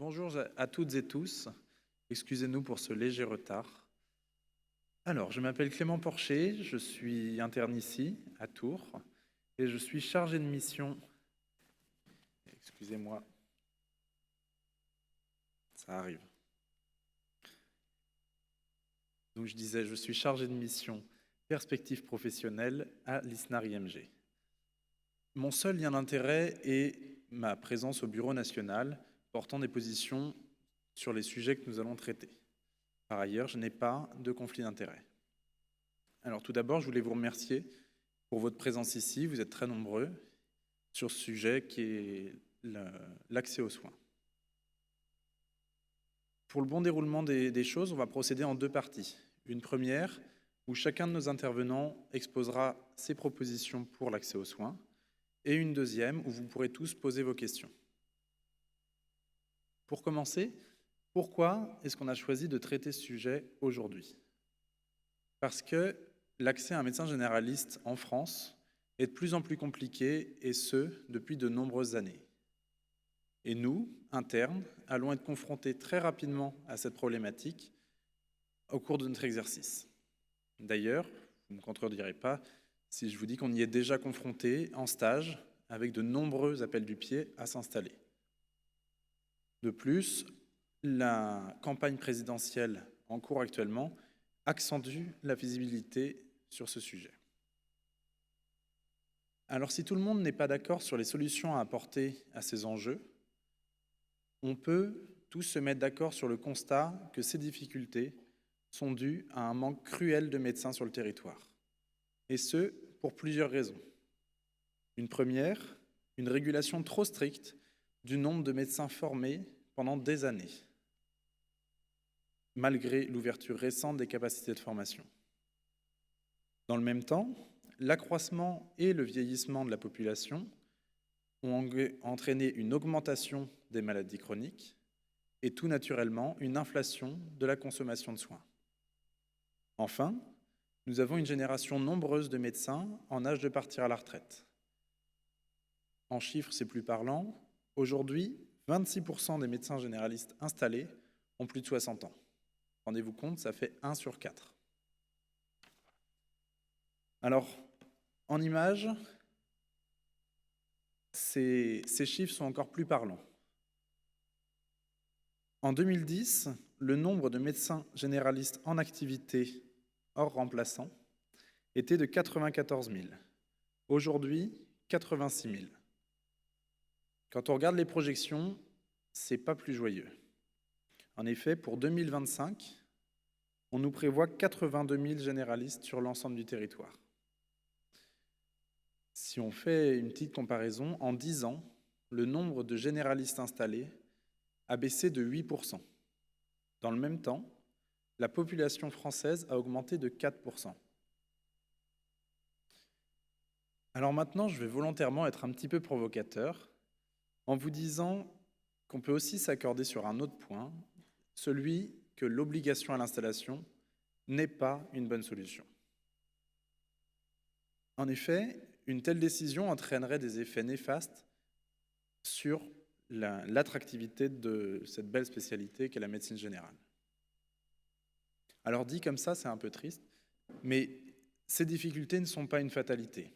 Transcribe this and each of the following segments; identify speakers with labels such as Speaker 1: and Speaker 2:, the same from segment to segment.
Speaker 1: Bonjour à toutes et tous. Excusez-nous pour ce léger retard. Alors, je m'appelle Clément Porcher, je suis interne ici, à Tours, et je suis chargé de mission. Excusez-moi, ça arrive. Donc, je disais, je suis chargé de mission perspective professionnelle à l'ISNAR-IMG. Mon seul lien d'intérêt est ma présence au Bureau national, portant des positions sur les sujets que nous allons traiter. Par ailleurs, je n'ai pas de conflit d'intérêt. Alors tout d'abord, je voulais vous remercier pour votre présence ici. Vous êtes très nombreux sur ce sujet qui est l'accès aux soins. Pour le bon déroulement des choses, on va procéder en deux parties. Une première, où chacun de nos intervenants exposera ses propositions pour l'accès aux soins, et une deuxième, où vous pourrez tous poser vos questions. Pour commencer, pourquoi est-ce qu'on a choisi de traiter ce sujet aujourd'hui? Parce que l'accès à un médecin généraliste en France est de plus en plus compliqué, et ce, depuis de nombreuses années. Et nous, internes, allons être confrontés très rapidement à cette problématique au cours de notre exercice. D'ailleurs, vous ne me contredirez pas si je vous dis qu'on y est déjà confronté en stage, avec de nombreux appels du pied à s'installer. De plus, la campagne présidentielle en cours actuellement accentue la visibilité sur ce sujet. Alors si tout le monde n'est pas d'accord sur les solutions à apporter à ces enjeux, on peut tous se mettre d'accord sur le constat que ces difficultés sont dues à un manque cruel de médecins sur le territoire. Et ce, pour plusieurs raisons. Une première, une régulation trop stricte du nombre de médecins formés pendant des années, malgré l'ouverture récente des capacités de formation. Dans le même temps, l'accroissement et le vieillissement de la population ont entraîné une augmentation des maladies chroniques et tout naturellement une inflation de la consommation de soins. Enfin, nous avons une génération nombreuse de médecins en âge de partir à la retraite. En chiffres, c'est plus parlant. Aujourd'hui, 26% des médecins généralistes installés ont plus de 60 ans. Rendez-vous compte, ça fait 1 sur 4. Alors, en images, ces chiffres sont encore plus parlants. En 2010, le nombre de médecins généralistes en activité hors remplaçants était de 94 000. Aujourd'hui, 86 000. Quand on regarde les projections, c'est pas plus joyeux. En effet, pour 2025, on nous prévoit 82 000 généralistes sur l'ensemble du territoire. Si on fait une petite comparaison, en 10 ans, le nombre de généralistes installés a baissé de 8%. Dans le même temps, la population française a augmenté de 4%. Alors maintenant, je vais volontairement être un petit peu provocateur en vous disant qu'on peut aussi s'accorder sur un autre point, celui que l'obligation à l'installation n'est pas une bonne solution. En effet, une telle décision entraînerait des effets néfastes sur l'attractivité de cette belle spécialité qu'est la médecine générale. Alors dit comme ça, c'est un peu triste, mais ces difficultés ne sont pas une fatalité.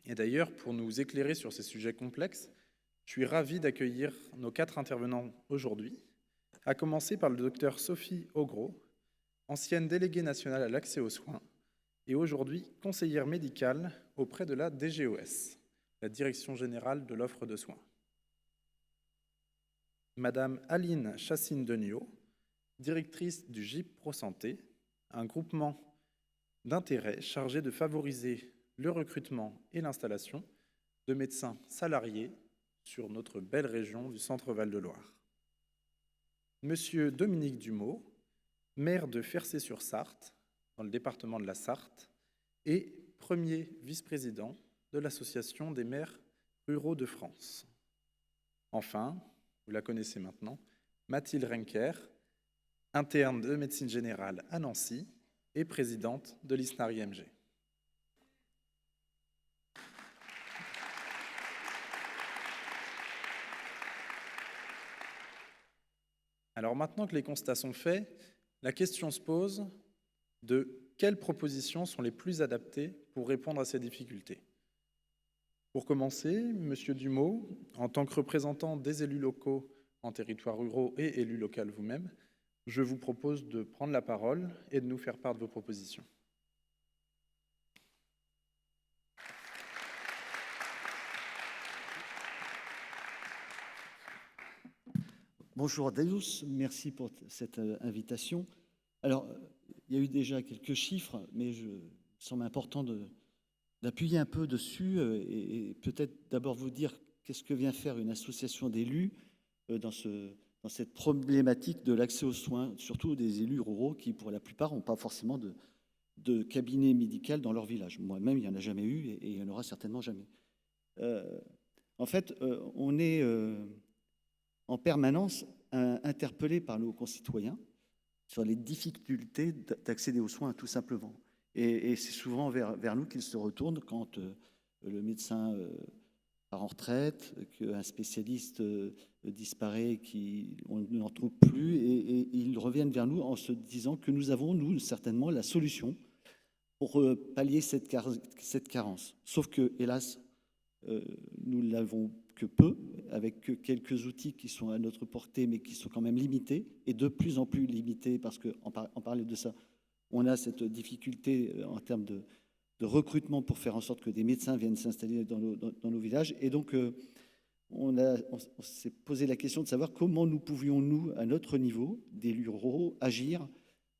Speaker 1: Et d'ailleurs, pour nous éclairer sur ces sujets complexes, je suis ravi d'accueillir nos 4 intervenants aujourd'hui, à commencer par le docteur Sophie Augros, ancienne déléguée nationale à l'accès aux soins et aujourd'hui conseillère médicale auprès de la DGOS, la Direction générale de l'offre de soins. Madame Aline Chassine-Deniau, directrice du GIP ProSanté, un groupement d'intérêt chargé de favoriser le recrutement et l'installation de médecins salariés sur notre belle région du Centre Val-de-Loire. Monsieur Dominique Dumaux, maire de Fercé-sur-Sarthe, dans le département de la Sarthe, et premier vice-président de l'Association des maires ruraux de France. Enfin, vous la connaissez maintenant, Mathilde Renker, interne de médecine générale à Nancy et présidente de l'ISNAR-IMG. Alors maintenant que les constats sont faits, la question se pose de quelles propositions sont les plus adaptées pour répondre à ces difficultés. Pour commencer, Monsieur Dumont, en tant que représentant des élus locaux en territoires ruraux et élu local vous-même, je vous propose de prendre la parole et de nous faire part de vos propositions.
Speaker 2: Bonjour à tous, merci pour cette invitation. Alors, il y a eu déjà quelques chiffres, mais il me semble important d'appuyer un peu dessus et peut-être d'abord vous dire qu'est-ce que vient faire une association d'élus dans cette problématique de l'accès aux soins, surtout des élus ruraux qui, pour la plupart, n'ont pas forcément de cabinet médical dans leur village. Moi-même, il n'y en a jamais eu et il n'y en aura certainement jamais. En fait, on est en permanence interpellé par nos concitoyens sur les difficultés d'accéder aux soins, tout simplement. Et c'est souvent vers nous qu'ils se retournent quand le médecin part en retraite, qu'un spécialiste disparaît, qu'on n'en trouve plus, et ils reviennent vers nous en se disant que nous avons, nous, certainement, la solution pour pallier cette carence. Sauf que, hélas, nous ne l'avons que peu, avec quelques outils qui sont à notre portée, mais qui sont quand même limités, et de plus en plus limités, parce qu'en parlant de ça, on a cette difficulté en termes de recrutement pour faire en sorte que des médecins viennent s'installer dans nos villages. Et donc, on s'est posé la question de savoir comment nous pouvions, nous, à notre niveau, d'élus ruraux, agir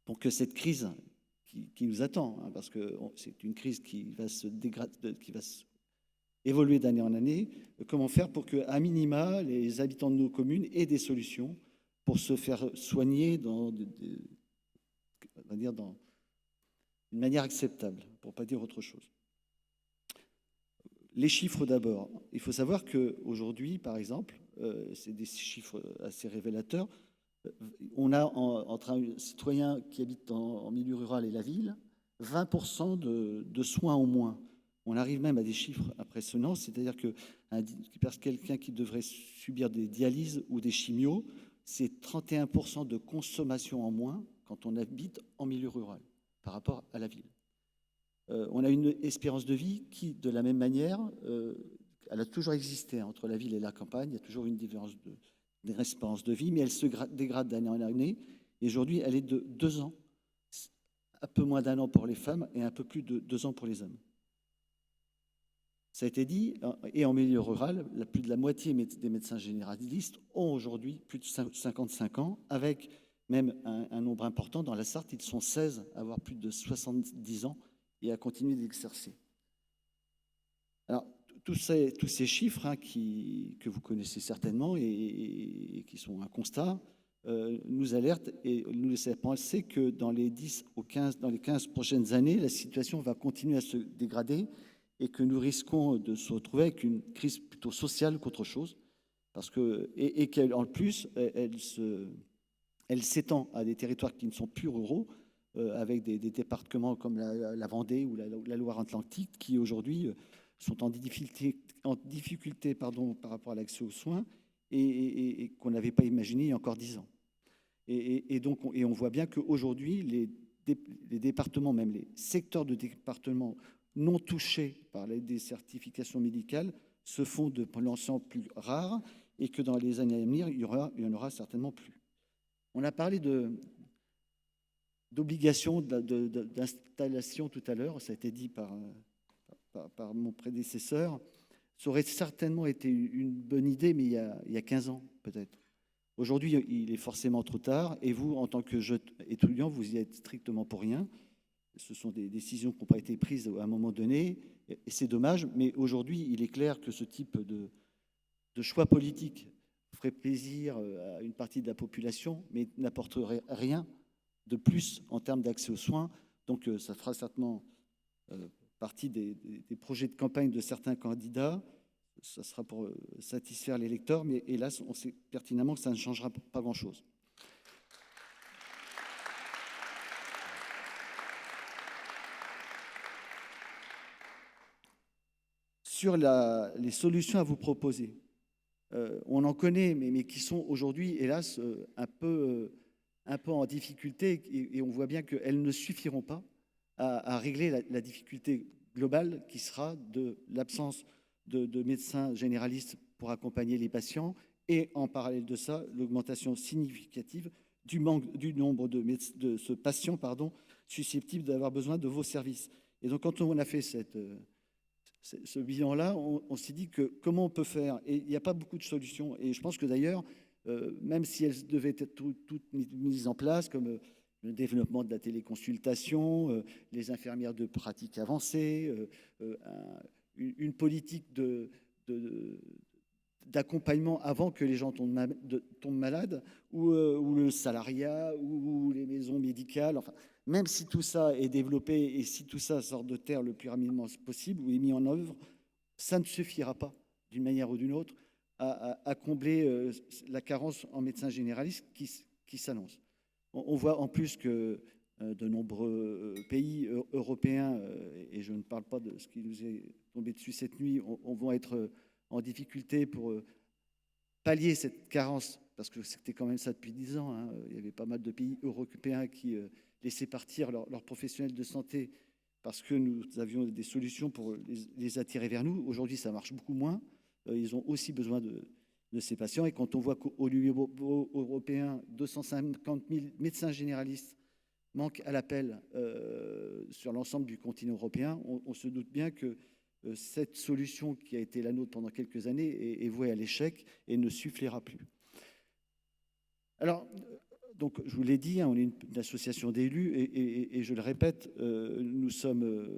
Speaker 2: pour que cette crise qui nous attend, hein, parce que c'est une crise qui va se dégrader, qui va évoluer d'année en année, comment faire pour qu'à minima, les habitants de nos communes aient des solutions pour se faire soigner on va dire dans une manière acceptable, pour ne pas dire autre chose. Les chiffres d'abord. Il faut savoir qu'aujourd'hui, par exemple, c'est des chiffres assez révélateurs, on a entre un citoyen qui habite en milieu rural et la ville, 20% de soins en moins. On arrive même à des chiffres impressionnants, c'est-à-dire que quelqu'un qui devrait subir des dialyses ou des chimios, c'est 31% de consommation en moins quand on habite en milieu rural par rapport à la ville. On a une espérance de vie qui, de la même manière, elle a toujours existé entre la ville et la campagne, il y a toujours une différence d'espérance de vie, mais elle se dégrade d'année en année, et aujourd'hui elle est de 2 ans, un peu moins d'1 an pour les femmes et un peu plus de 2 ans pour les hommes. Ça a été dit, et en milieu rural, plus de la moitié des médecins généralistes ont aujourd'hui plus de 55 ans, avec même un nombre important. Dans la Sarthe, ils sont 16 à avoir plus de 70 ans et à continuer d'exercer. Alors, tous ces chiffres hein, que vous connaissez certainement et qui sont un constat, nous alertent et nous laissent penser que dans les 15 prochaines années, la situation va continuer à se dégrader et que nous risquons de se retrouver avec une crise plutôt sociale qu'autre chose, parce que, et qu'en plus, elle s'étend à des territoires qui ne sont plus ruraux, avec des départements comme la Vendée ou la Loire-Atlantique, qui aujourd'hui sont en difficulté par rapport à l'accès aux soins et qu'on n'avait pas imaginé il y a encore 10 ans. Et on voit bien qu'aujourd'hui, les départements, même les secteurs de départements non touchés par la désertification médicale se font de l'ensemble plus rares et que dans les années à venir, il y en aura certainement plus. On a parlé d'obligation d'installation tout à l'heure, ça a été dit par mon prédécesseur. Ça aurait certainement été une bonne idée, mais il y a 15 ans peut-être. Aujourd'hui, il est forcément trop tard, et vous, en tant que jeune étudiant, vous y êtes strictement pour rien. Ce sont des décisions qui n'ont pas été prises à un moment donné, et c'est dommage, mais aujourd'hui, il est clair que ce type de choix politique ferait plaisir à une partie de la population, mais n'apporterait rien de plus en termes d'accès aux soins. Donc, ça fera certainement partie des projets de campagne de certains candidats. Ça sera pour satisfaire les électeurs, mais hélas, on sait pertinemment que ça ne changera pas grand-chose. Sur les solutions à vous proposer, On en connaît, mais qui sont aujourd'hui, hélas, un peu en difficulté, et on voit bien qu'elles ne suffiront pas à régler la difficulté globale qui sera de l'absence de médecins généralistes pour accompagner les patients, et en parallèle de ça, l'augmentation significative du nombre de ce patient susceptible d'avoir besoin de vos services. Et donc, quand on a fait ce bilan-là, on s'est dit que comment on peut faire. Et il n'y a pas beaucoup de solutions. Et je pense que d'ailleurs, même si elles devaient être toutes mises en place, comme le développement de la téléconsultation, les infirmières de pratique avancée, une politique d'accompagnement avant que les gens tombent malades, ou le salariat, ou les maisons médicales. Enfin, même si tout ça est développé et si tout ça sort de terre le plus rapidement possible ou est mis en œuvre, ça ne suffira pas, d'une manière ou d'une autre, à combler la carence en médecins généralistes qui s'annonce. On voit en plus que de nombreux pays européens, et je ne parle pas de ce qui nous est tombé dessus cette nuit, on va être en difficulté pour pallier cette carence, parce que c'était quand même ça depuis 10 ans. Hein. Il y avait pas mal de pays européens qui laissaient partir leurs professionnels de santé parce que nous avions des solutions pour les attirer vers nous. Aujourd'hui, ça marche beaucoup moins. Ils ont aussi besoin de ces patients. Et quand on voit qu'au niveau européen, 250 000 médecins généralistes manquent à l'appel sur l'ensemble du continent européen, on se doute bien que cette solution qui a été la nôtre pendant quelques années est vouée à l'échec et ne suffira plus. Alors, donc, je vous l'ai dit, hein, on est une association d'élus et je le répète, nous sommes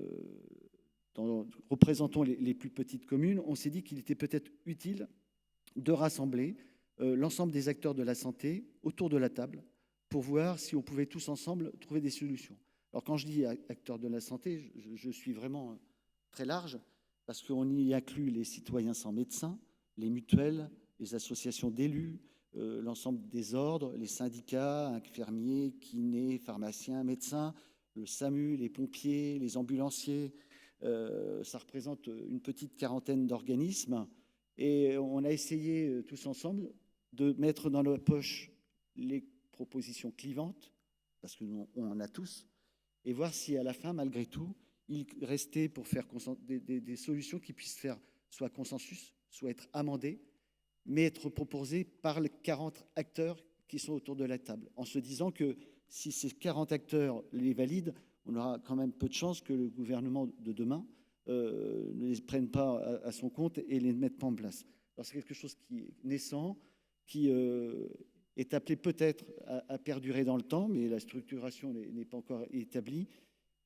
Speaker 2: représentons les plus petites communes. On s'est dit qu'il était peut-être utile de rassembler l'ensemble des acteurs de la santé autour de la table pour voir si on pouvait tous ensemble trouver des solutions. Alors, quand je dis acteurs de la santé, je suis vraiment très large, parce qu'on y inclut les citoyens sans médecin, les mutuelles, les associations d'élus, l'ensemble des ordres, les syndicats, infirmiers, kinés, pharmaciens, médecins, le SAMU, les pompiers, les ambulanciers. Ça représente une petite quarantaine d'organismes. Et on a essayé tous ensemble de mettre dans la poche les propositions clivantes, parce qu'on en a tous, et voir si à la fin, malgré tout, il restait pour faire des solutions qui puissent faire soit consensus, soit être amendées, mais être proposées par les 40 acteurs qui sont autour de la table, en se disant que si ces 40 acteurs les valident, on aura quand même peu de chances que le gouvernement de demain ne les prenne pas à son compte et les mette pas en place. Alors c'est quelque chose qui est naissant, qui est appelé peut-être à perdurer dans le temps, mais la structuration n'est pas encore établie.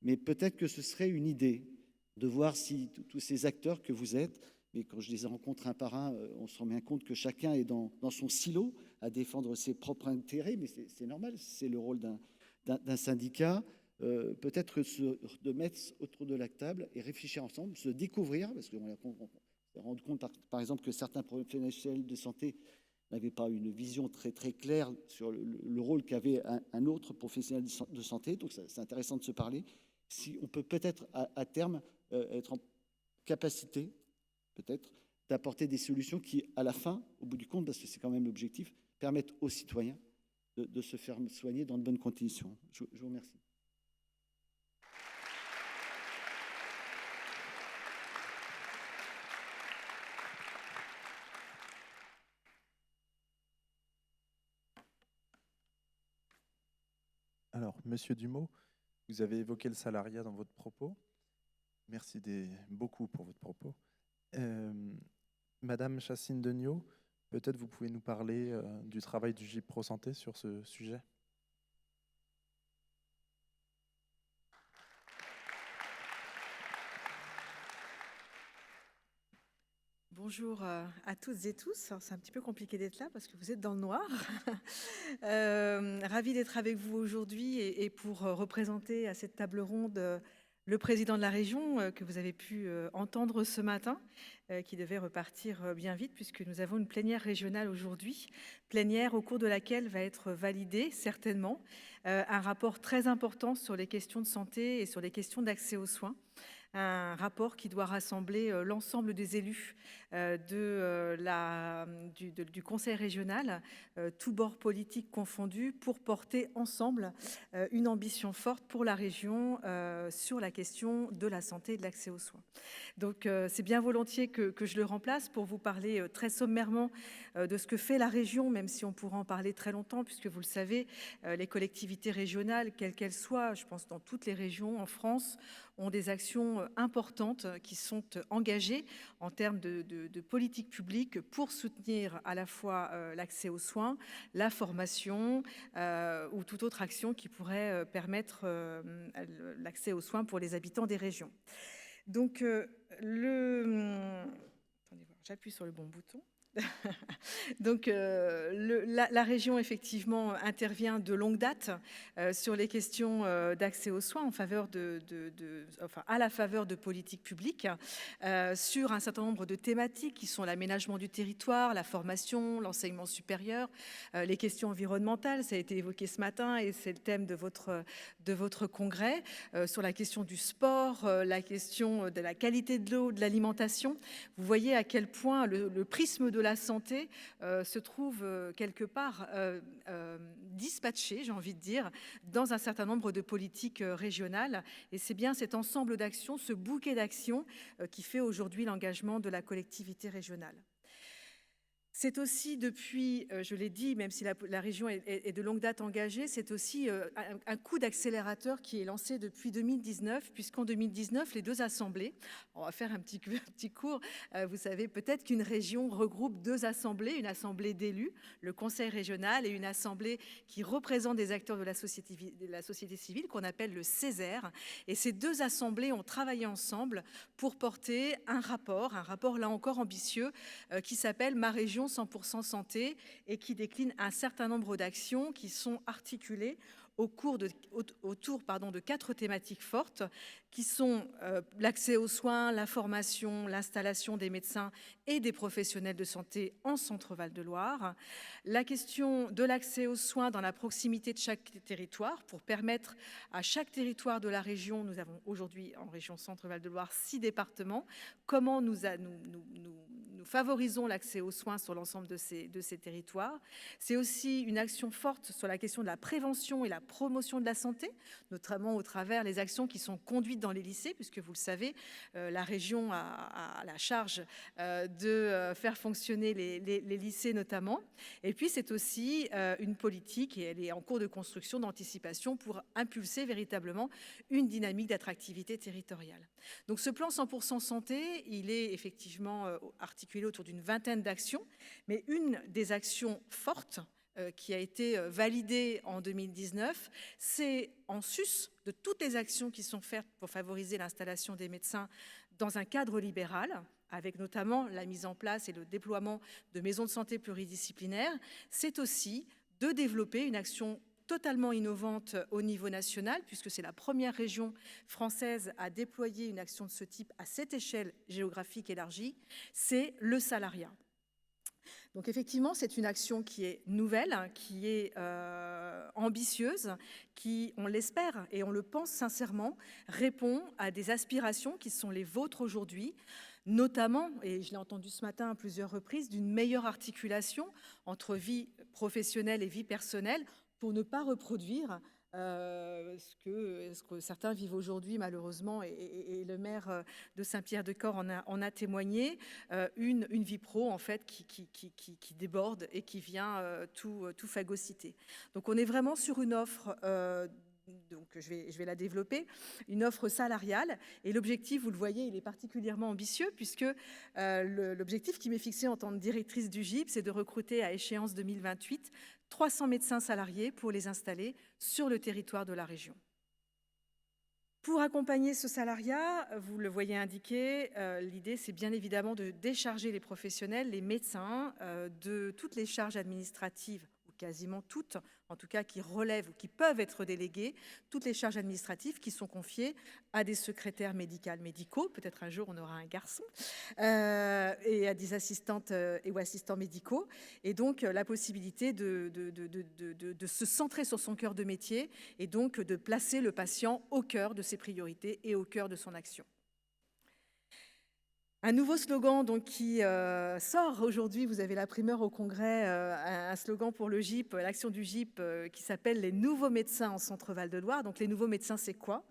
Speaker 2: Mais peut-être que ce serait une idée de voir si tous ces acteurs que vous êtes, mais quand je les rencontre un par un, on se rend bien compte que chacun est dans son silo à défendre ses propres intérêts, mais c'est normal, c'est le rôle d'un syndicat. Peut-être de mettre autour de la table et réfléchir ensemble, se découvrir, parce qu'on s'est rendu compte par exemple que certains professionnels de santé n'avaient pas une vision très très claire sur le rôle qu'avait un autre professionnel de santé, donc c'est intéressant de se parler. Si on peut peut-être à terme être en capacité, peut-être, d'apporter des solutions qui, à la fin, au bout du compte, parce que c'est quand même l'objectif, permettent aux citoyens de se faire soigner dans de bonnes conditions. Je vous remercie.
Speaker 1: Alors, Monsieur Dumont, vous avez évoqué le salariat dans votre propos. Merci beaucoup pour votre propos. Madame Chacine Deniau, peut-être vous pouvez nous parler du travail du GIP Pro Santé sur ce sujet.
Speaker 3: Bonjour à toutes et tous. C'est un petit peu compliqué d'être là parce que vous êtes dans le noir. Ravie d'être avec vous aujourd'hui et pour représenter à cette table ronde le président de la région que vous avez pu entendre ce matin, qui devait repartir bien vite puisque nous avons une plénière régionale aujourd'hui, plénière au cours de laquelle va être validé certainement un rapport très important sur les questions de santé et sur les questions d'accès aux soins. Un rapport qui doit rassembler l'ensemble des élus du Conseil régional, tous bords politiques confondus, pour porter ensemble une ambition forte pour la région sur la question de la santé et de l'accès aux soins. Donc c'est bien volontiers que je le remplace pour vous parler très sommairement de ce que fait la région, même si on pourra en parler très longtemps, puisque vous le savez, les collectivités régionales, quelles qu'elles soient, je pense dans toutes les régions en France, ont des actions importantes qui sont engagées en termes de politique publique pour soutenir à la fois l'accès aux soins, la formation ou toute autre action qui pourrait permettre l'accès aux soins pour les habitants des régions. Donc, attendez voir, j'appuie sur le bon bouton. Donc, la région, effectivement, intervient de longue date sur les questions d'accès aux soins en faveur à la faveur de politiques publiques sur un certain nombre de thématiques qui sont l'aménagement du territoire, la formation, l'enseignement supérieur, les questions environnementales, ça a été évoqué ce matin et c'est le thème de votre congrès, sur la question du sport, la question de la qualité de l'eau, de l'alimentation. Vous voyez à quel point le prisme de la santé se trouve quelque part dispatché, j'ai envie de dire, dans un certain nombre de politiques régionales. Et c'est bien cet ensemble d'actions, ce bouquet d'actions qui fait aujourd'hui l'engagement de la collectivité régionale. C'est aussi depuis, je l'ai dit, même si la région est de longue date engagée, c'est aussi un coup d'accélérateur qui est lancé depuis 2019, puisqu'en 2019, les deux assemblées, on va faire un petit cours, vous savez peut-être qu'une région regroupe deux assemblées, une assemblée d'élus, le conseil régional, et une assemblée qui représente des acteurs de la société civile, qu'on appelle le CESER. Et ces deux assemblées ont travaillé ensemble pour porter un rapport là encore ambitieux, qui s'appelle « Ma région 100% santé » et qui décline un certain nombre d'actions qui sont articulées autour de 4 thématiques fortes qui sont l'accès aux soins, la formation, l'installation des médecins et des professionnels de santé en Centre-Val de Loire, la question de l'accès aux soins dans la proximité de chaque territoire pour permettre à chaque territoire de la région, nous avons aujourd'hui en région Centre-Val de Loire 6 départements, comment nous favorisons l'accès aux soins sur l'ensemble de ces territoires. C'est aussi une action forte sur la question de la prévention et la promotion de la santé, notamment au travers des actions qui sont conduites dans les lycées, puisque vous le savez, la région a la charge de faire fonctionner les lycées notamment. Et puis c'est aussi une politique, et elle est en cours de construction, d'anticipation pour impulser véritablement une dynamique d'attractivité territoriale. Donc ce plan 100% santé, il est effectivement articulé autour d'une vingtaine d'actions, mais une des actions fortes qui a été validée en 2019, c'est en sus de toutes les actions qui sont faites pour favoriser l'installation des médecins dans un cadre libéral, avec notamment la mise en place et le déploiement de maisons de santé pluridisciplinaires, c'est aussi de développer une action totalement innovante au niveau national, puisque c'est la première région française à déployer une action de ce type à cette échelle géographique élargie, c'est le salariat. Donc effectivement, c'est une action qui est nouvelle, qui est ambitieuse, qui, on l'espère et on le pense sincèrement, répond à des aspirations qui sont les vôtres aujourd'hui, notamment, et je l'ai entendu ce matin à plusieurs reprises, d'une meilleure articulation entre vie professionnelle et vie personnelle pour ne pas reproduire ce que certains vivent aujourd'hui malheureusement, et le maire de Saint-Pierre-de-Corps en a témoigné, une vie pro en fait qui déborde et qui vient tout phagocyter. Donc on est vraiment sur une offre, donc je vais la développer, une offre salariale, et l'objectif, vous le voyez, il est particulièrement ambitieux puisque l'objectif qui m'est fixé en tant que directrice du GIP, c'est de recruter à échéance 2028 300 médecins salariés pour les installer sur le territoire de la région. Pour accompagner ce salariat, vous le voyez indiqué, l'idée c'est bien évidemment de décharger les professionnels, les médecins, de toutes les charges administratives, ou quasiment toutes, en tout cas qui relèvent ou qui peuvent être déléguées, toutes les charges administratives qui sont confiées à des secrétaires médicaux, peut-être un jour on aura un garçon, et à des assistantes ou assistants médicaux, et donc la possibilité de se centrer sur son cœur de métier et donc de placer le patient au cœur de ses priorités et au cœur de son action. Un nouveau slogan donc, qui sort aujourd'hui, vous avez la primeur au Congrès, un slogan pour le GIP, l'action du GIP qui s'appelle « Les nouveaux médecins en Centre-Val de Loire ». Donc les nouveaux médecins, c'est quoi?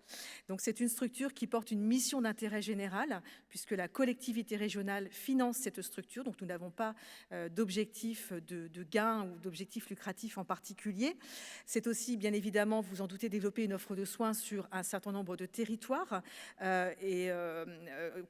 Speaker 3: Donc c'est une structure qui porte une mission d'intérêt général, puisque la collectivité régionale finance cette structure. Donc nous n'avons pas d'objectif de gain ou d'objectif lucratif en particulier. C'est aussi, bien évidemment, vous en doutez, développer une offre de soins sur un certain nombre de territoires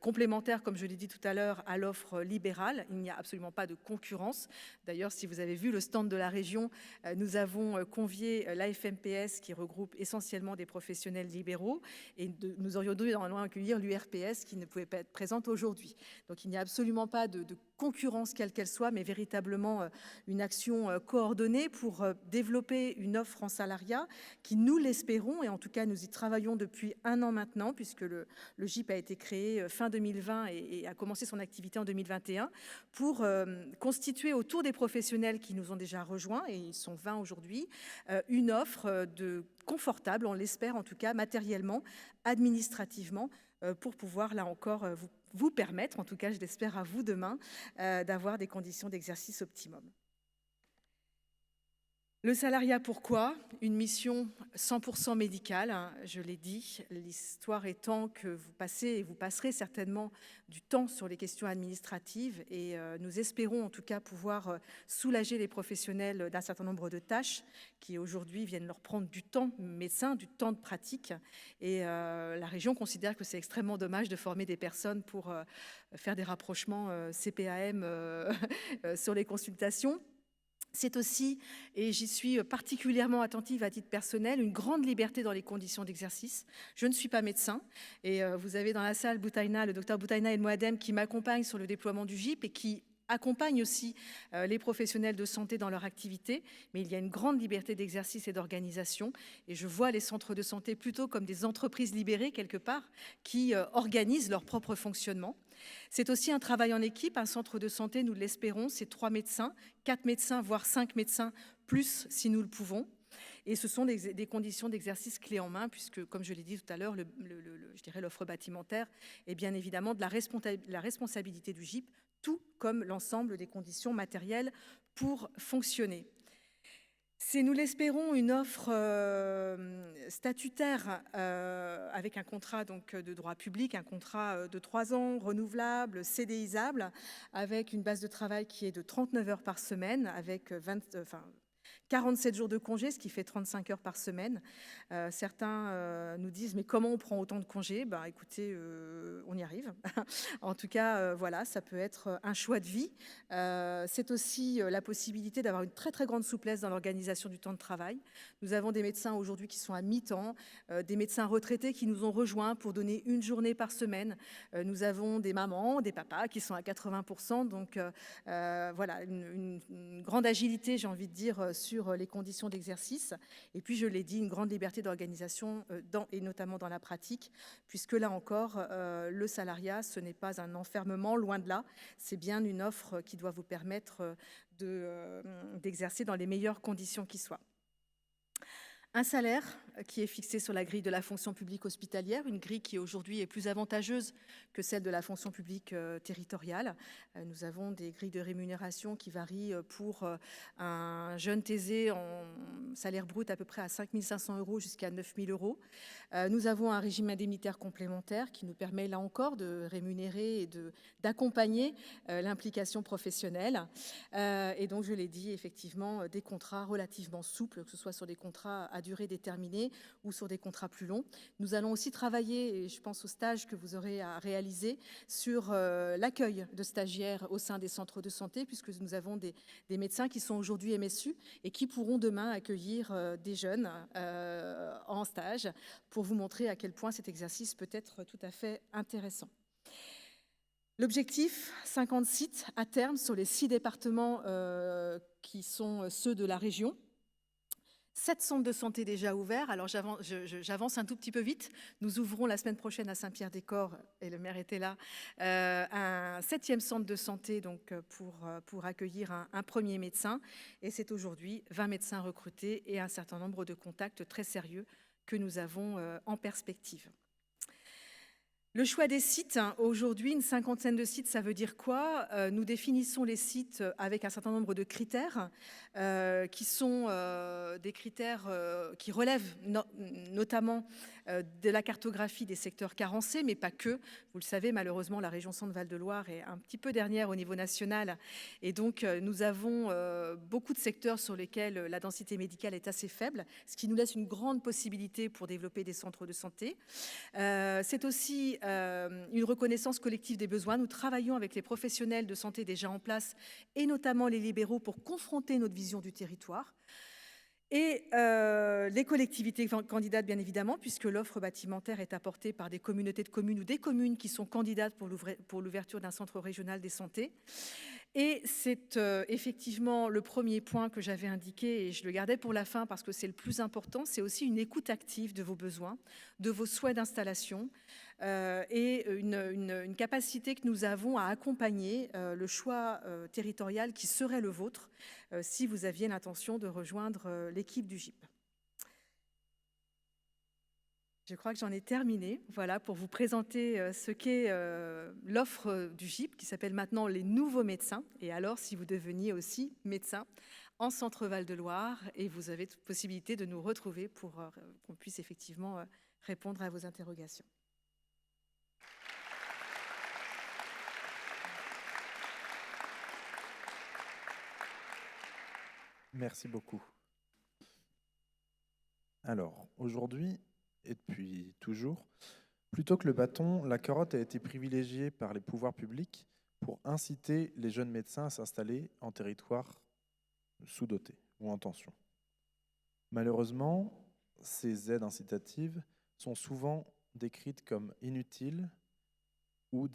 Speaker 3: complémentaires, comme je l'ai dit tout à l'heure, à l'offre libérale. Il n'y a absolument pas de concurrence. D'ailleurs, si vous avez vu le stand de la région, nous avons convié l'AFMPS qui regroupe essentiellement des professionnels libéraux et nous aurions dû normalement accueillir l'URPS qui ne pouvait pas être présente aujourd'hui. Donc il n'y a absolument pas de concurrence quelle qu'elle soit, mais véritablement une action coordonnée pour développer une offre en salariat qui, nous l'espérons, et en tout cas nous y travaillons depuis 1 an maintenant, puisque le GIP a été créé fin 2020 et a commencé son activité en 2021, pour constituer autour des professionnels qui nous ont déjà rejoints, et ils sont 20 aujourd'hui, une offre confortable, on l'espère en tout cas, matériellement, administrativement, pour pouvoir, là encore, vous permettre, en tout cas je l'espère à vous demain, d'avoir des conditions d'exercice optimum. Le salariat, pourquoi? Une mission 100% médicale, hein, je l'ai dit, l'histoire étant que vous passez et vous passerez certainement du temps sur les questions administratives et nous espérons en tout cas pouvoir soulager les professionnels d'un certain nombre de tâches qui aujourd'hui viennent leur prendre du temps médecin, du temps de pratique et la région considère que c'est extrêmement dommage de former des personnes pour faire des rapprochements CPAM sur les consultations. C'est aussi, et j'y suis particulièrement attentive à titre personnel, une grande liberté dans les conditions d'exercice. Je ne suis pas médecin et vous avez dans la salle Boutaina, le docteur Boutaina El Moadem qui m'accompagne sur le déploiement du GIP et qui accompagne aussi les professionnels de santé dans leur activité, mais il y a une grande liberté d'exercice et d'organisation et je vois les centres de santé plutôt comme des entreprises libérées quelque part qui organisent leur propre fonctionnement. C'est aussi un travail en équipe, un centre de santé, nous l'espérons, c'est 3 médecins, 4 médecins, voire 5 médecins, plus si nous le pouvons. Et ce sont des conditions d'exercice clés en main, puisque, comme je l'ai dit tout à l'heure, je dirais l'offre bâtimentaire est bien évidemment de la responsabilité du GIP, tout comme l'ensemble des conditions matérielles pour fonctionner. C'est, nous l'espérons, une offre statutaire avec un contrat donc, de droit public, un contrat de 3 ans, renouvelable, CDIsable, avec une base de travail qui est de 39 heures par semaine, avec 47 jours de congé, ce qui fait 35 heures par semaine. Certains nous disent, mais comment on prend autant de congés? Ben, écoutez, on y arrive. En tout cas, voilà, ça peut être un choix de vie. C'est aussi la possibilité d'avoir une très, très grande souplesse dans l'organisation du temps de travail. Nous avons des médecins aujourd'hui qui sont à mi-temps, des médecins retraités qui nous ont rejoints pour donner 1 journée par semaine. Nous avons des mamans, des papas qui sont à 80%. Donc, voilà, une grande agilité, j'ai envie de dire, sur les conditions d'exercice. Et puis, je l'ai dit, une grande liberté d'organisation et notamment dans la pratique, puisque là encore, le salariat, ce n'est pas un enfermement, loin de là. C'est bien une offre qui doit vous permettre d'exercer dans les meilleures conditions qui soient. Un salaire qui est fixé sur la grille de la fonction publique hospitalière, une grille qui aujourd'hui est plus avantageuse que celle de la fonction publique territoriale. Nous avons des grilles de rémunération qui varient pour un jeune thésé en salaire brut à peu près à 5 500 € jusqu'à 9 000 €. Nous avons un régime indemnitaire complémentaire qui nous permet là encore de rémunérer et d'accompagner l'implication professionnelle. Et donc je l'ai dit, effectivement, des contrats relativement souples, que ce soit sur des contrats à durée déterminée ou sur des contrats plus longs. Nous allons aussi travailler, et je pense au stage que vous aurez à réaliser, sur l'accueil de stagiaires au sein des centres de santé, puisque nous avons des médecins qui sont aujourd'hui MSU et qui pourront demain accueillir des jeunes en stage pour vous montrer à quel point cet exercice peut être tout à fait intéressant. L'objectif, 50 sites à terme sur les 6 départements qui sont ceux de la région. 7 centres de santé déjà ouverts. Alors j'avance un tout petit peu vite. Nous ouvrons la semaine prochaine à Saint-Pierre-des-Corps, et le maire était là, un 7e centre de santé donc, pour accueillir un premier médecin. Et c'est aujourd'hui 20 médecins recrutés et un certain nombre de contacts très sérieux que nous avons en perspective. Le choix des sites, hein, aujourd'hui, une cinquantaine de sites, ça veut dire quoi? Nous définissons les sites avec un certain nombre de critères qui sont des critères qui relèvent notamment de la cartographie des secteurs carencés, mais pas que. Vous le savez, malheureusement, la région Centre-Val de Loire est un petit peu dernière au niveau national. Et donc, nous avons beaucoup de secteurs sur lesquels la densité médicale est assez faible, ce qui nous laisse une grande possibilité pour développer des centres de santé. C'est aussi une reconnaissance collective des besoins. Nous travaillons avec les professionnels de santé déjà en place et notamment les libéraux pour confronter notre vision du territoire. Et les collectivités candidates, bien évidemment, puisque l'offre bâtimentaire est apportée par des communautés de communes ou des communes qui sont candidates pour l'ouverture d'un centre régional des santé. Et c'est effectivement le premier point que j'avais indiqué, et je le gardais pour la fin parce que c'est le plus important, c'est aussi une écoute active de vos besoins, de vos souhaits d'installation, et une capacité que nous avons à accompagner le choix territorial qui serait le vôtre si vous aviez l'intention de rejoindre l'équipe du GIP. Je crois que j'en ai terminé, voilà, pour vous présenter ce qu'est l'offre du GIP, qui s'appelle maintenant les nouveaux médecins. Et alors, si vous deveniez aussi médecin en Centre-Val de Loire, et vous avez toute possibilité de nous retrouver pour qu'on puisse effectivement répondre à vos interrogations.
Speaker 1: Merci beaucoup. Alors, aujourd'hui, et depuis toujours, plutôt que le bâton, la carotte a été privilégiée par les pouvoirs publics pour inciter les jeunes médecins à s'installer en territoire sous-doté ou en tension. Malheureusement, ces aides incitatives sont souvent décrites comme inutiles ou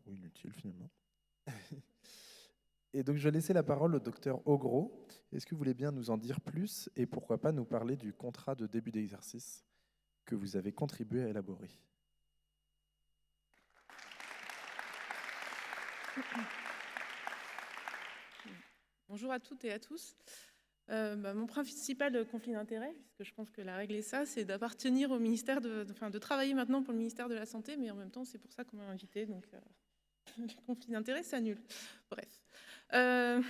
Speaker 1: inutiles finalement. Et donc je vais laisser la parole au docteur Augros. Est-ce que vous voulez bien nous en dire plus et pourquoi pas nous parler du contrat de début d'exercice que vous avez contribué à élaborer?
Speaker 4: Bonjour à toutes et à tous. Mon principal conflit d'intérêt, puisque je pense que la règle est ça, c'est d'appartenir au ministère, de travailler maintenant pour le ministère de la Santé, mais en même temps c'est pour ça qu'on m'a invité, donc le conflit d'intérêt s'annule. Bref. On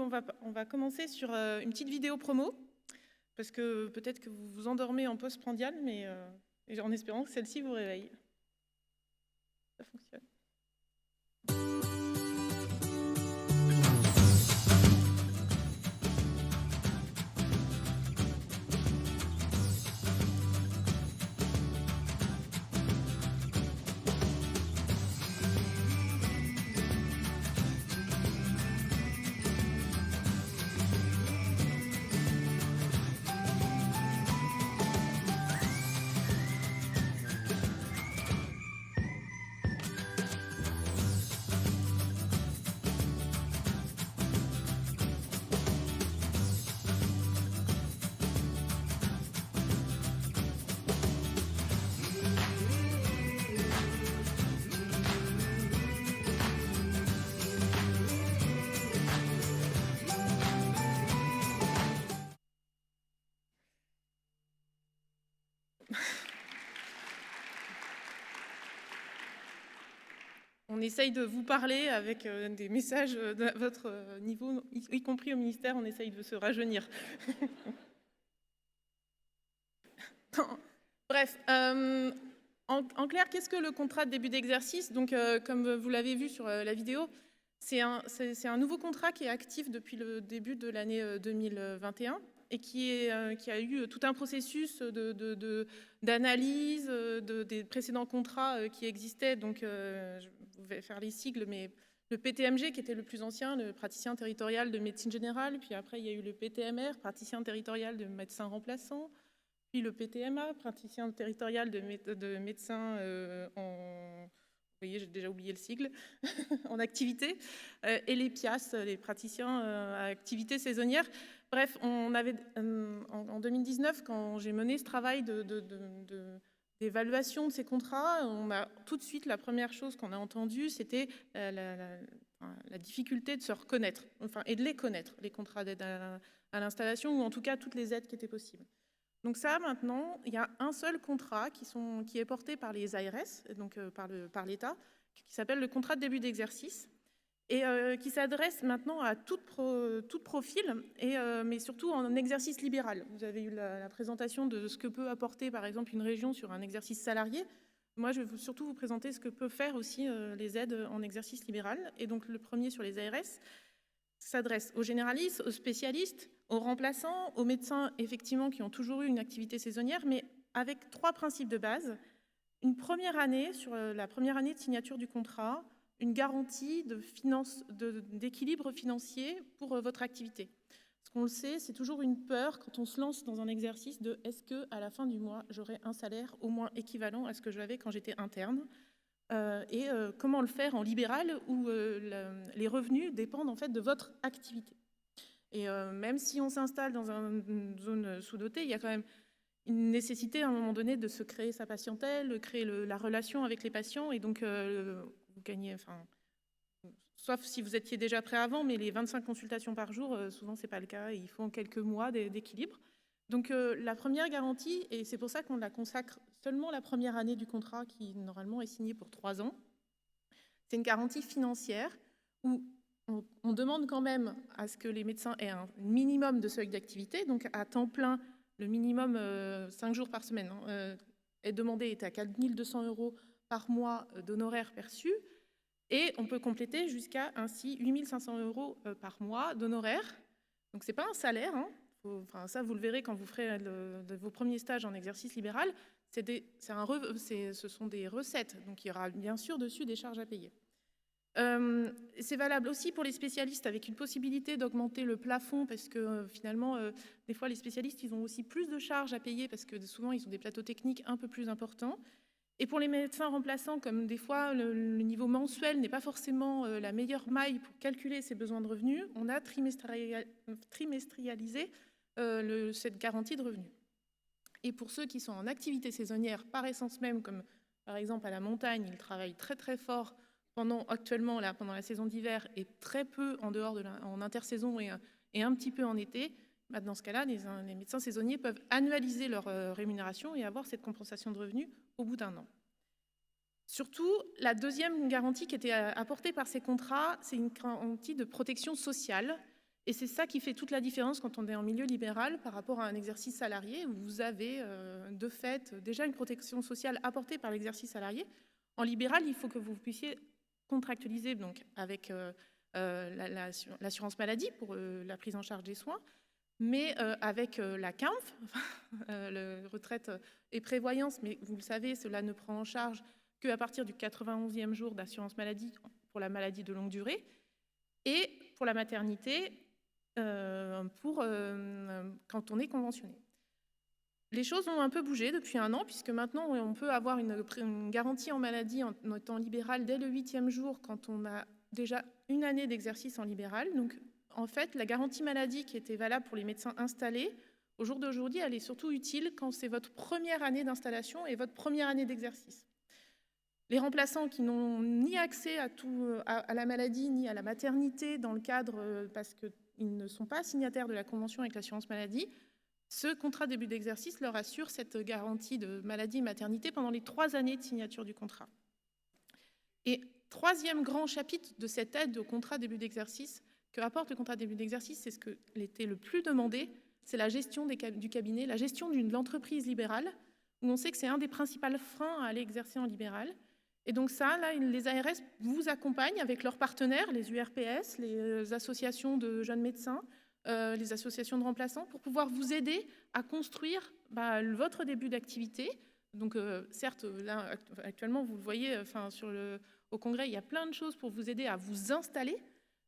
Speaker 4: va commencer sur une petite vidéo promo, parce que peut-être que vous vous endormez en post-prandial, mais en espérant que celle-ci vous réveille. Ça fonctionne. On essaye de vous parler avec des messages de votre niveau, y compris au ministère, on essaye de se rajeunir. Bref, en clair, qu'est-ce que le contrat de début d'exercice? Donc, comme vous l'avez vu sur la vidéo, c'est un nouveau contrat qui est actif depuis le début de l'année 2021 et qui a eu tout un processus d'analyse des précédents contrats qui existaient. Donc, je vais faire les sigles, mais le PTMG qui était le plus ancien, le praticien territorial de médecine générale, puis après il y a eu le PTMR, praticien territorial de médecin remplaçant, puis le PTMA, praticien territorial de médecin en... Vous voyez, j'ai déjà oublié le sigle, en activité, et les PIAS, les praticiens à activité saisonnière. Bref, on avait, en 2019, quand j'ai mené ce travail d'évaluation de ces contrats, on a tout de suite, la première chose qu'on a entendue, c'était la difficulté de se reconnaître, et de les connaître, les contrats d'aide à l'installation, ou en tout cas toutes les aides qui étaient possibles. Donc ça, maintenant, il y a un seul contrat qui est porté par les ARS, donc par l'État, qui s'appelle le contrat de début d'exercice, et qui s'adresse maintenant à tout profil, mais surtout en exercice libéral. Vous avez eu la présentation de ce que peut apporter, par exemple, une région sur un exercice salarié. Moi, je vais surtout vous présenter ce que peuvent faire aussi les aides en exercice libéral. Et donc, le premier sur les ARS s'adresse aux généralistes, aux spécialistes, aux remplaçants, aux médecins, effectivement, qui ont toujours eu une activité saisonnière, mais avec 3 principes de base. Une première année, sur la première année de signature du contrat, une garantie d'équilibre financier pour votre activité. Parce qu'on le sait, c'est toujours une peur quand on se lance dans un exercice de est-ce qu'à la fin du mois, j'aurai un salaire au moins équivalent à ce que j'avais quand j'étais interne et comment le faire en libéral où les revenus dépendent en fait de votre activité. Et même si on s'installe dans une zone sous-dotée, il y a quand même une nécessité à un moment donné de se créer sa patientèle, de créer la relation avec les patients et donc vous gagnez, sauf si vous étiez déjà prêt avant, mais les 25 consultations par jour, souvent c'est pas le cas, et il faut quelques mois d'équilibre. Donc la première garantie, et c'est pour ça qu'on la consacre seulement la première année du contrat qui normalement est signé pour 3 ans, c'est une garantie financière où on demande quand même à ce que les médecins aient un minimum de seuil d'activité, donc à temps plein, le minimum 5 jours par semaine est demandé, est à 4 200 € par mois d'honoraires perçus, et on peut compléter jusqu'à ainsi 8 500 € par mois d'honoraires. Donc c'est pas un salaire, hein. Ça vous le verrez quand vous ferez vos premiers stages en exercice libéral, ce sont des recettes, donc il y aura bien sûr dessus des charges à payer. C'est valable aussi pour les spécialistes avec une possibilité d'augmenter le plafond parce que finalement, des fois les spécialistes, ils ont aussi plus de charges à payer parce que souvent ils ont des plateaux techniques un peu plus importants. Et pour les médecins remplaçants, comme des fois le niveau mensuel n'est pas forcément la meilleure maille pour calculer ses besoins de revenus, on a trimestrialisé cette garantie de revenus. Et pour ceux qui sont en activité saisonnière, par essence même, comme par exemple à la montagne, ils travaillent très très fort actuellement pendant la saison d'hiver et très peu en dehors en intersaison et un petit peu en été. Dans ce cas-là, les médecins saisonniers peuvent annualiser leur rémunération et avoir cette compensation de revenus au bout d'1 an. Surtout, la deuxième garantie qui était apportée par ces contrats, c'est une garantie de protection sociale. Et c'est ça qui fait toute la différence quand on est en milieu libéral par rapport à un exercice salarié où vous avez de fait déjà une protection sociale apportée par l'exercice salarié. En libéral, il faut que vous puissiez contractualiser donc, avec l'assurance maladie pour la prise en charge des soins, mais avec la CAMF, le retraite et prévoyance, mais vous le savez, cela ne prend en charge qu'à partir du 91e jour d'assurance maladie pour la maladie de longue durée, et pour la maternité, quand on est conventionné. Les choses ont un peu bougé depuis 1 an, puisque maintenant on peut avoir une garantie en maladie en étant libéral dès le 8e jour quand on a déjà 1 année d'exercice en libéral. Donc, en fait, la garantie maladie qui était valable pour les médecins installés, au jour d'aujourd'hui, elle est surtout utile quand c'est votre première année d'installation et votre première année d'exercice. Les remplaçants qui n'ont ni accès à la maladie ni à la maternité dans le cadre, parce qu'ils ne sont pas signataires de la convention avec l'assurance maladie, ce contrat de début d'exercice leur assure cette garantie de maladie et maternité pendant les 3 années de signature du contrat. Et 3e grand chapitre de cette aide au contrat de début d'exercice que apporte le contrat de début d'exercice, c'est ce qui était le plus demandé, c'est la gestion du cabinet, la gestion de l'entreprise libérale, où on sait que c'est un des principaux freins à aller exercer en libéral. Et donc ça, là, les ARS vous accompagnent avec leurs partenaires, les URPS, les associations de jeunes médecins, les associations de remplaçants, pour pouvoir vous aider à construire votre début d'activité. Donc certes, là, actuellement, vous le voyez au congrès, il y a plein de choses pour vous aider à vous installer,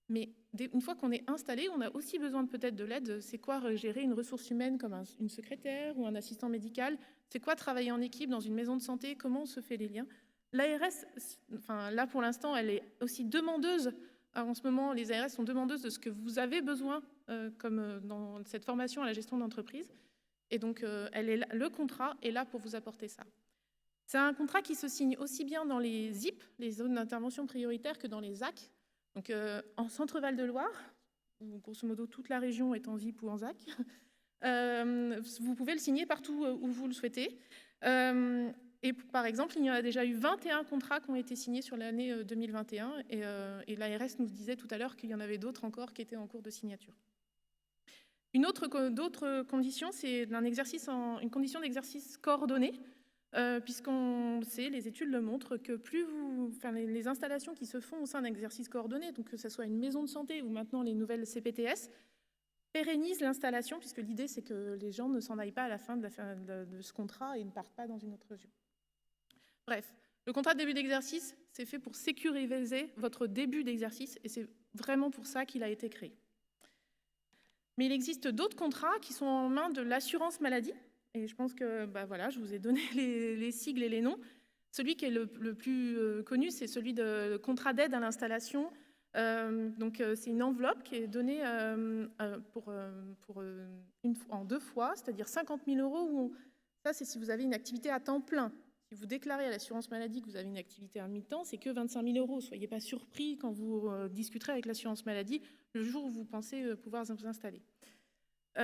Speaker 4: mais une fois qu'on est installé, on a aussi besoin peut-être de l'aide. C'est quoi gérer une ressource humaine comme une secrétaire ou un assistant médical? C'est quoi travailler en équipe dans une maison de santé? Comment on se fait les liens? L'ARS, là pour l'instant, elle est aussi demandeuse. En ce moment, les ARS sont demandeuses de ce que vous avez besoin, comme dans cette formation à la gestion d'entreprise. Et donc, le contrat est là pour vous apporter ça. C'est un contrat qui se signe aussi bien dans les ZIP, les zones d'intervention prioritaire, que dans les ZAC. Donc, en Centre-Val de Loire, où grosso modo toute la région est en ZIP ou en ZAC. Vous pouvez le signer partout où vous le souhaitez. Et par exemple, il y a déjà eu 21 contrats qui ont été signés sur l'année 2021 et l'ARS nous disait tout à l'heure qu'il y en avait d'autres encore qui étaient en cours de signature. D'autres conditions, c'est une condition d'exercice coordonné, puisqu'on sait, les études le montrent, que les installations qui se font au sein d'un exercice coordonné, donc que ce soit une maison de santé ou maintenant les nouvelles CPTS, pérennisent l'installation, puisque l'idée c'est que les gens ne s'en aillent pas à la fin de ce contrat et ne partent pas dans une autre région. Bref, le contrat de début d'exercice, c'est fait pour sécuriser votre début d'exercice et c'est vraiment pour ça qu'il a été créé. Mais il existe d'autres contrats qui sont en main de l'assurance maladie. Et je pense que voilà, je vous ai donné les sigles et les noms. Celui qui est le plus connu, c'est celui de contrat d'aide à l'installation. C'est une enveloppe qui est donnée en 2 fois, c'est-à-dire 50 000 €. Ça, c'est si vous avez une activité à temps plein. Si vous déclarez à l'assurance maladie que vous avez une activité à mi-temps, c'est que 25 000 €. Soyez pas surpris quand vous discuterez avec l'assurance maladie le jour où vous pensez pouvoir vous installer. C'est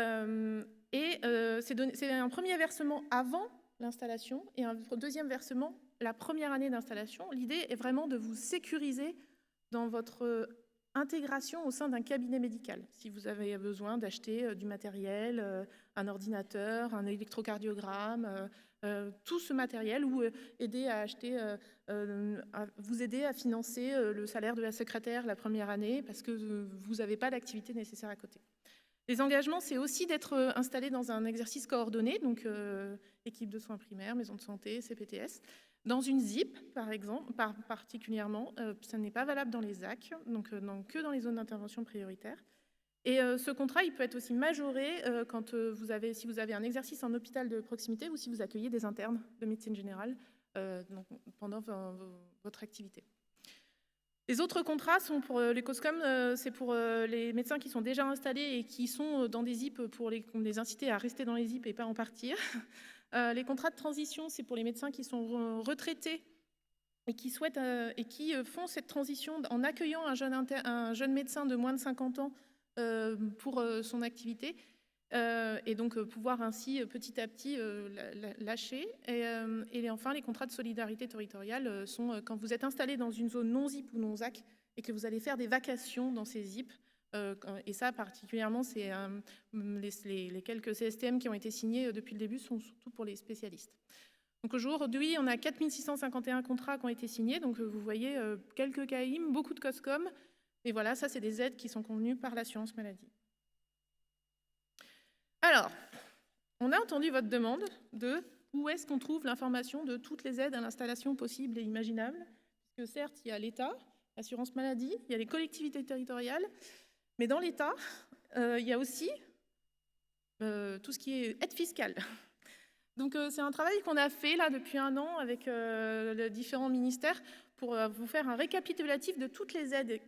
Speaker 4: un premier versement avant l'installation et un deuxième versement la première année d'installation. L'idée est vraiment de vous sécuriser dans votre intégration au sein d'un cabinet médical. Si vous avez besoin d'acheter du matériel, un ordinateur, un électrocardiogramme, tout ce matériel, ou vous aider à financer le salaire de la secrétaire la première année parce que vous n'avez pas d'activité nécessaire à côté. Les engagements, c'est aussi d'être installé dans un exercice coordonné, donc équipe de soins primaires, maison de santé, CPTS, dans une ZIP, par exemple, particulièrement. Ça n'est pas valable dans les ZAC, donc que dans les zones d'intervention prioritaire. Et ce contrat, il peut être aussi majoré si vous avez un exercice en hôpital de proximité ou si vous accueillez des internes de médecine générale pendant votre activité. Les autres contrats sont pour les COSCOM, c'est pour les médecins qui sont déjà installés et qui sont dans des ZIP pour les inciter à rester dans les ZIP et pas en partir. Les contrats de transition, c'est pour les médecins qui sont retraités et qui souhaitent et qui font cette transition en accueillant un jeune médecin de moins de 50 ans pour son activité et donc pouvoir ainsi petit à petit lâcher. Et enfin, les contrats de solidarité territoriale sont quand vous êtes installé dans une zone non ZIP ou non ZAC et que vous allez faire des vacations dans ces ZIP. Et ça, particulièrement, c'est les quelques CSTM qui ont été signés depuis le début sont surtout pour les spécialistes. Donc aujourd'hui, on a 4 651 contrats qui ont été signés. Donc vous voyez quelques CAIM, beaucoup de COSCOM. Et voilà, ça, c'est des aides qui sont convenues par l'assurance maladie. Alors, on a entendu votre demande de où est-ce qu'on trouve l'information de toutes les aides à l'installation possibles et imaginables. Parce que certes, il y a l'État, l'assurance maladie, il y a les collectivités territoriales, mais dans l'État, il y a aussi tout ce qui est aide fiscale. Donc c'est un travail qu'on a fait là depuis 1 an avec les différents ministères pour vous faire un récapitulatif de toutes les aides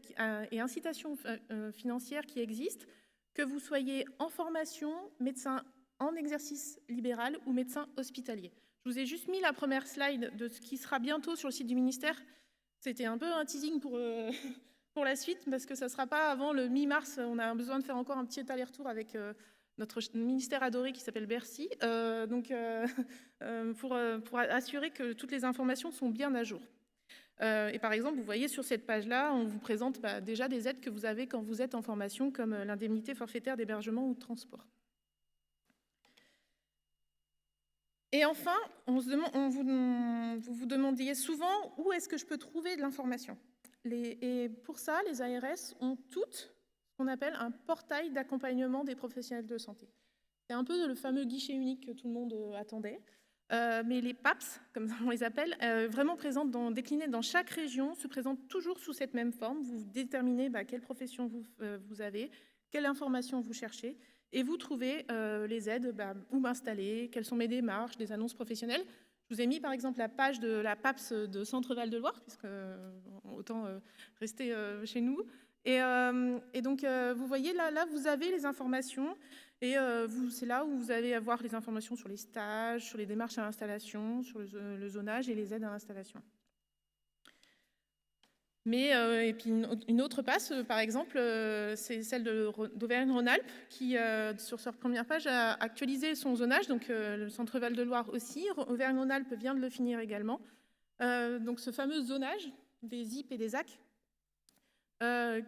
Speaker 4: et incitations financières qui existent, que vous soyez en formation, médecin en exercice libéral ou médecin hospitalier. Je vous ai juste mis la première slide de ce qui sera bientôt sur le site du ministère. C'était un peu un teasing pour la suite, parce que ça ne sera pas avant le mi-mars. On a besoin de faire encore un petit aller-retour avec notre ministère adoré qui s'appelle Bercy, pour assurer que toutes les informations sont bien à jour. Et par exemple, vous voyez sur cette page-là, on vous présente déjà des aides que vous avez quand vous êtes en formation, comme l'indemnité forfaitaire d'hébergement ou de transport. Et enfin, vous vous demandiez souvent où est-ce que je peux trouver de l'information. Et pour ça, les ARS ont toutes ce qu'on appelle un portail d'accompagnement des professionnels de santé. C'est un peu le fameux guichet unique que tout le monde attendait. Mais les PAPS, comme on les appelle, vraiment déclinés dans chaque région, se présentent toujours sous cette même forme. Vous déterminez quelle profession vous avez, quelle information vous cherchez, et vous trouvez les aides, où m'installer, quelles sont mes démarches, des annonces professionnelles. Je vous ai mis par exemple la page de la PAPS de Centre-Val de Loire, puisque autant rester chez nous. Et donc, vous voyez, là, vous avez les informations. Et c'est là où vous allez avoir les informations sur les stages, sur les démarches à l'installation, sur le zonage et les aides à l'installation. Mais, et puis une autre passe, par exemple, c'est celle d'Auvergne-Rhône-Alpes qui, sur sa première page, a actualisé son zonage, donc le Centre Val-de-Loire aussi. Auvergne-Rhône-Alpes vient de le finir également. Donc ce fameux zonage des ZIP et des ZAC,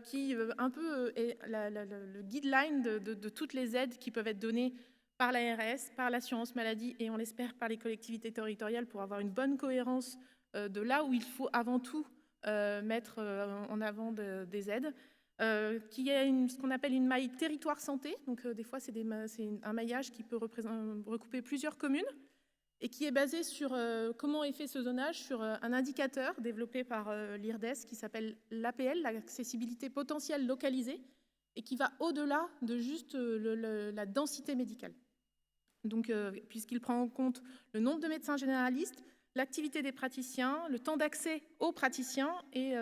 Speaker 4: qui un peu est le guideline de toutes les aides qui peuvent être données par l'ARS, par l'assurance maladie et on l'espère par les collectivités territoriales pour avoir une bonne cohérence de là où il faut avant tout mettre en avant des aides, qui est ce qu'on appelle une maille territoire santé. Donc des fois c'est un maillage qui peut recouper plusieurs communes et qui est basé sur comment est fait ce zonage, sur un indicateur développé par l'IRDES qui s'appelle l'APL, l'accessibilité potentielle localisée, et qui va au-delà de juste la densité médicale. Donc, puisqu'il prend en compte le nombre de médecins généralistes, l'activité des praticiens, le temps d'accès aux praticiens et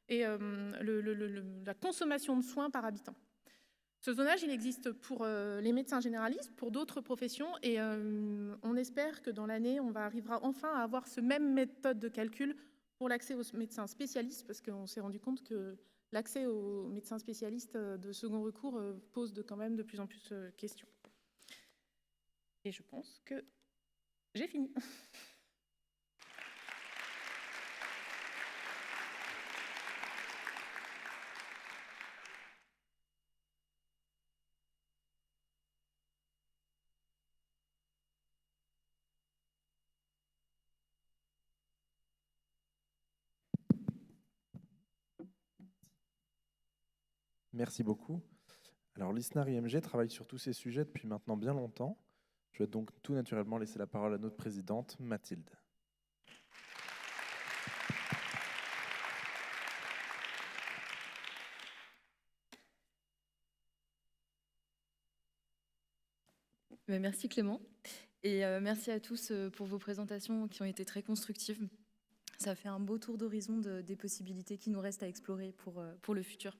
Speaker 4: la consommation de soins par habitant. Ce zonage, il existe pour les médecins généralistes, pour d'autres professions, et on espère que dans l'année, on arrivera enfin à avoir ce même méthode de calcul pour l'accès aux médecins spécialistes, parce qu'on s'est rendu compte que l'accès aux médecins spécialistes de second recours pose quand même de plus en plus de questions. Et je pense que j'ai fini.
Speaker 1: Merci beaucoup. Alors, l'ISNAR IMG travaille sur tous ces sujets depuis maintenant bien longtemps. Je vais donc tout naturellement laisser la parole à notre présidente, Mathilde.
Speaker 5: Merci Clément, et merci à tous pour vos présentations qui ont été très constructives. Ça fait un beau tour d'horizon des possibilités qui nous restent à explorer pour le futur.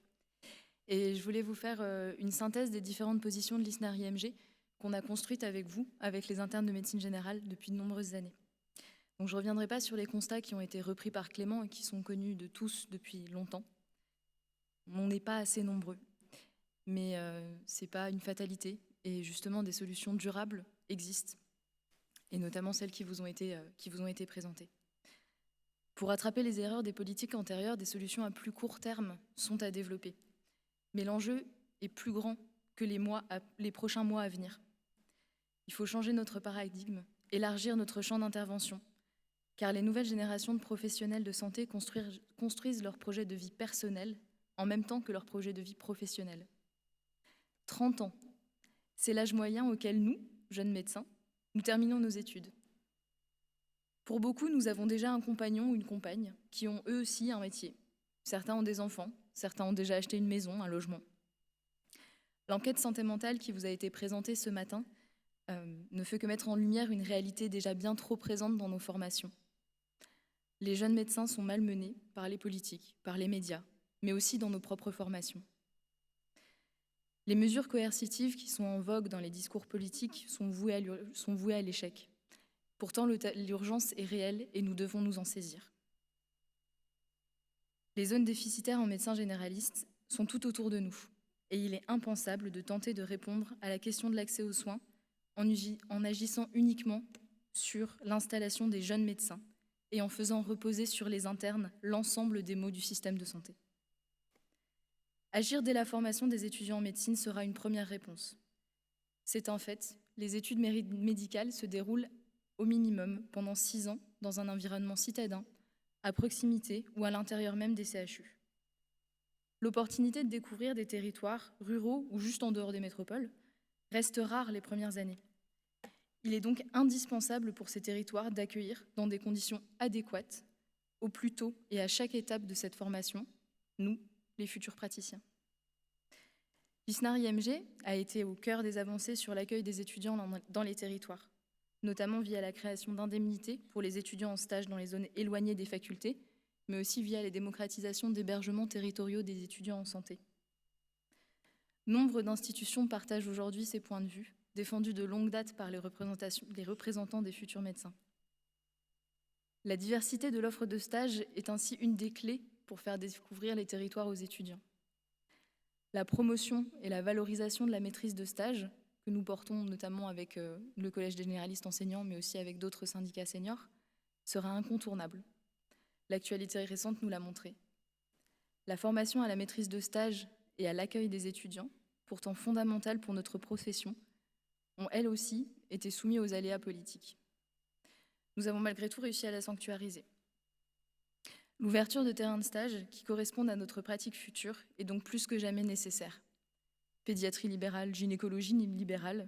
Speaker 5: Et je voulais vous faire une synthèse des différentes positions de l'ISNAR IMG qu'on a construites avec vous, avec les internes de médecine générale depuis de nombreuses années. Donc je ne reviendrai pas sur les constats qui ont été repris par Clément et qui sont connus de tous depuis longtemps. On n'est pas assez nombreux, mais ce n'est pas une fatalité. Et justement, des solutions durables existent, et notamment celles qui vous ont été présentées. Pour rattraper les erreurs des politiques antérieures, des solutions à plus court terme sont à développer. Mais l'enjeu est plus grand que les prochains mois à venir. Il faut changer notre paradigme, élargir notre champ d'intervention, car les nouvelles générations de professionnels de santé construisent leur projet de vie personnel en même temps que leur projet de vie professionnel. 30 ans. C'est l'âge moyen auquel nous, jeunes médecins, nous terminons nos études. Pour beaucoup, nous avons déjà un compagnon ou une compagne qui ont eux aussi un métier. Certains ont des enfants, certains ont déjà acheté une maison, un logement. L'enquête santé mentale qui vous a été présentée ce matin ne fait que mettre en lumière une réalité déjà bien trop présente dans nos formations. Les jeunes médecins sont malmenés par les politiques, par les médias, mais aussi dans nos propres formations. Les mesures coercitives qui sont en vogue dans les discours politiques sont vouées à l'échec. Pourtant, l'urgence est réelle et nous devons nous en saisir. Les zones déficitaires en médecins généralistes sont tout autour de nous et il est impensable de tenter de répondre à la question de l'accès aux soins en agissant uniquement sur l'installation des jeunes médecins et en faisant reposer sur les internes l'ensemble des maux du système de santé. Agir dès la formation des étudiants en médecine sera une première réponse. C'est un fait, les études médicales se déroulent au minimum pendant 6 ans dans un environnement citadin, à proximité ou à l'intérieur même des CHU. L'opportunité de découvrir des territoires ruraux ou juste en dehors des métropoles reste rare les premières années. Il est donc indispensable pour ces territoires d'accueillir dans des conditions adéquates, au plus tôt et à chaque étape de cette formation, nous, les futurs praticiens. L'ISNAR IMG a été au cœur des avancées sur l'accueil des étudiants dans les territoires, notamment via la création d'indemnités pour les étudiants en stage dans les zones éloignées des facultés, mais aussi via les démocratisations d'hébergements territoriaux des étudiants en santé. Nombre d'institutions partagent aujourd'hui ces points de vue, défendus de longue date par les représentants des futurs médecins. La diversité de l'offre de stage est ainsi une des clés pour faire découvrir les territoires aux étudiants. La promotion et la valorisation de la maîtrise de stage, que nous portons notamment avec le Collège des généralistes enseignants, mais aussi avec d'autres syndicats seniors, sera incontournable. L'actualité récente nous l'a montré. La formation à la maîtrise de stage et à l'accueil des étudiants, pourtant fondamentales pour notre profession, ont elles aussi été soumises aux aléas politiques. Nous avons malgré tout réussi à la sanctuariser. L'ouverture de terrains de stage qui correspondent à notre pratique future est donc plus que jamais nécessaire. Pédiatrie libérale, gynécologie libérale,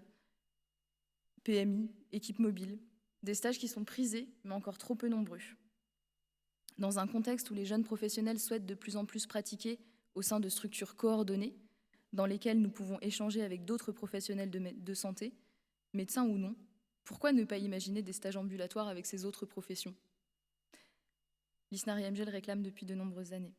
Speaker 5: PMI, équipe mobile, des stages qui sont prisés mais encore trop peu nombreux. Dans un contexte où les jeunes professionnels souhaitent de plus en plus pratiquer au sein de structures coordonnées, dans lesquelles nous pouvons échanger avec d'autres professionnels de santé, médecins ou non, pourquoi ne pas imaginer des stages ambulatoires avec ces autres professions ? L'ISNAR-IMG le réclame depuis de nombreuses années.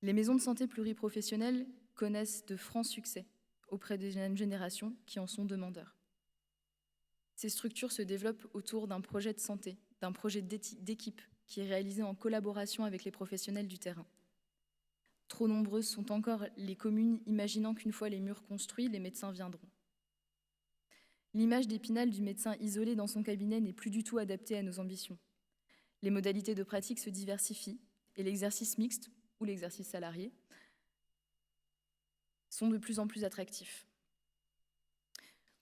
Speaker 5: Les maisons de santé pluriprofessionnelles connaissent de francs succès auprès des jeunes générations qui en sont demandeurs. Ces structures se développent autour d'un projet de santé, d'un projet d'équipe qui est réalisé en collaboration avec les professionnels du terrain. Trop nombreuses sont encore les communes imaginant qu'une fois les murs construits, les médecins viendront. L'image d'Épinal du médecin isolé dans son cabinet n'est plus du tout adaptée à nos ambitions. Les modalités de pratique se diversifient et l'exercice mixte ou l'exercice salarié sont de plus en plus attractifs.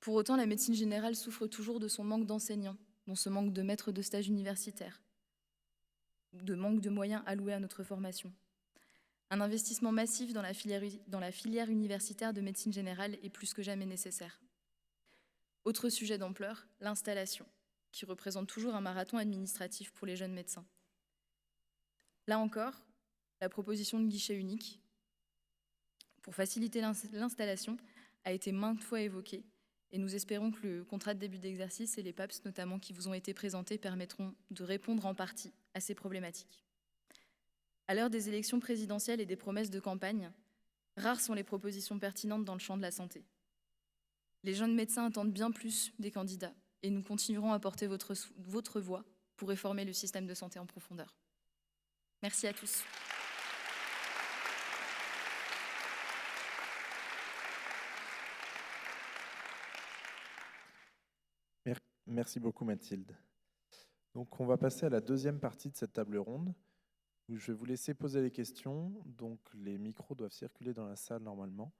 Speaker 5: Pour autant, la médecine générale souffre toujours de son manque d'enseignants, dont ce manque de maîtres de stage universitaires, de manque de moyens alloués à notre formation. Un investissement massif dans la filière universitaire de médecine générale est plus que jamais nécessaire. Autre sujet d'ampleur, l'installation, qui représente toujours un marathon administratif pour les jeunes médecins. Là encore, la proposition de guichet unique pour faciliter l'installation a été maintes fois évoquée et nous espérons que le contrat de début d'exercice et les PAPS notamment qui vous ont été présentés permettront de répondre en partie à ces problématiques. À l'heure des élections présidentielles et des promesses de campagne, rares sont les propositions pertinentes dans le champ de la santé. Les jeunes médecins attendent bien plus des candidats et nous continuerons à porter votre voix pour réformer le système de santé en profondeur. Merci à tous.
Speaker 1: Merci beaucoup Mathilde. Donc on va passer à la deuxième partie de cette table ronde où je vais vous laisser poser les questions. Donc les micros doivent circuler dans la salle normalement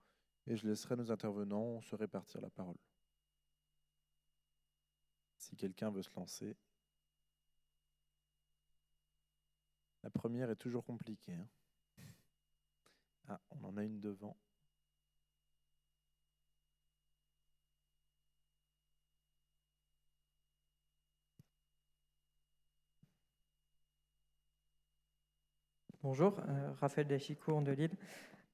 Speaker 1: et je laisserai nos intervenants se répartir la parole. Si quelqu'un veut se lancer. La première est toujours compliquée. Ah, on en a une devant.
Speaker 6: Bonjour, Raphaël Dachicourt de Lille.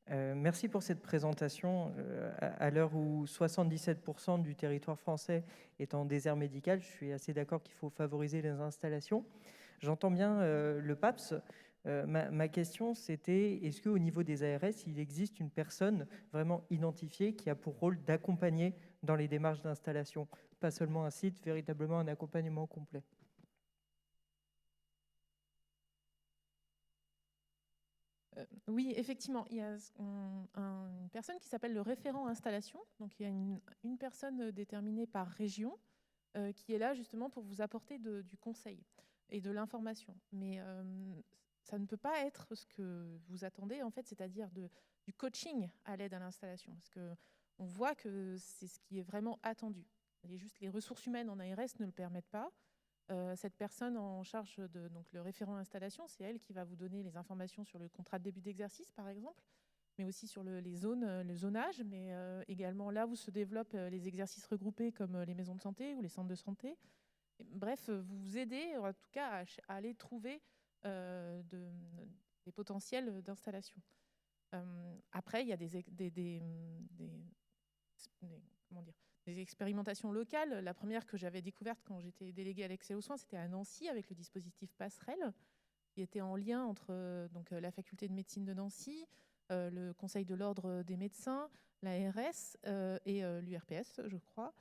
Speaker 6: Merci pour cette présentation. À l'heure où 77% du territoire français est en désert médical, je suis assez d'accord qu'il faut favoriser les installations. J'entends bien le PAPS. Ma question, c'était, est-ce qu'au niveau des ARS, il existe une personne vraiment identifiée qui a pour rôle d'accompagner dans les démarches d'installation, pas seulement un site, véritablement un accompagnement complet?
Speaker 4: Oui, effectivement, il y a une personne qui s'appelle le référent installation. Donc, il y a une personne déterminée par région qui est là justement pour vous apporter du conseil et de l'information. Mais ça ne peut pas être ce que vous attendez, en fait, c'est-à-dire du coaching à l'aide à l'installation. Parce qu'on voit que c'est ce qui est vraiment attendu. Les ressources humaines en ARS ne le permettent pas. Cette personne en charge donc le référent installation, c'est elle qui va vous donner les informations sur le contrat de début d'exercice, par exemple, mais aussi sur les zones, le zonage, mais également là où se développent les exercices regroupés comme les maisons de santé ou les centres de santé. Bref, vous aidez en tout cas à aller trouver des potentiels d'installation. Après, il y a des expérimentations locales. La première que j'avais découverte quand j'étais déléguée à l'accès aux soins, c'était à Nancy avec le dispositif Passerelle, qui était en lien entre la faculté de médecine de Nancy, le Conseil de l'ordre des médecins, l'ARS et l'URPS, je crois,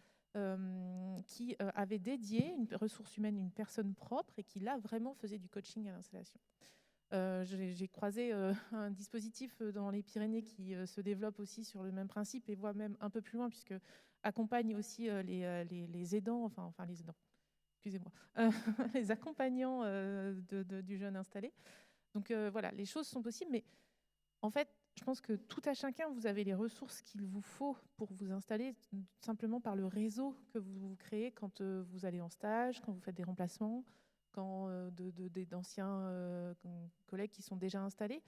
Speaker 4: qui avait dédié une ressource humaine, une personne propre, et qui là vraiment faisait du coaching à l'installation. J'ai croisé un dispositif dans les Pyrénées qui se développe aussi sur le même principe et voit même un peu plus loin, puisque accompagne aussi les aidants, enfin les aidants, excusez-moi, les accompagnants du jeune installé. Donc voilà, les choses sont possibles, mais en fait, je pense que tout à chacun, vous avez les ressources qu'il vous faut pour vous installer, simplement par le réseau que vous créez quand vous allez en stage, quand vous faites des remplacements, quand d'anciens collègues qui sont déjà installés.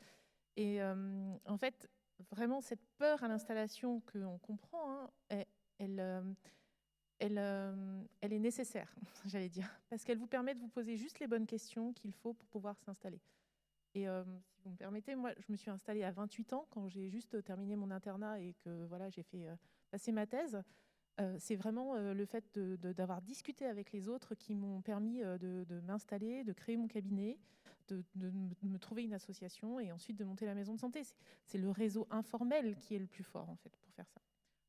Speaker 4: Et en fait, vraiment, cette peur à l'installation qu'on comprend, hein, elle est nécessaire, j'allais dire, parce qu'elle vous permet de vous poser juste les bonnes questions qu'il faut pour pouvoir s'installer. Et si vous me permettez, moi, je me suis installée à 28 ans quand j'ai juste terminé mon internat et que voilà, j'ai fait passer ma thèse. C'est vraiment le fait d'avoir discuté avec les autres qui m'ont permis de m'installer, de créer mon cabinet, de me trouver une association et ensuite de monter la maison de santé. C'est le réseau informel qui est le plus fort en fait pour faire ça.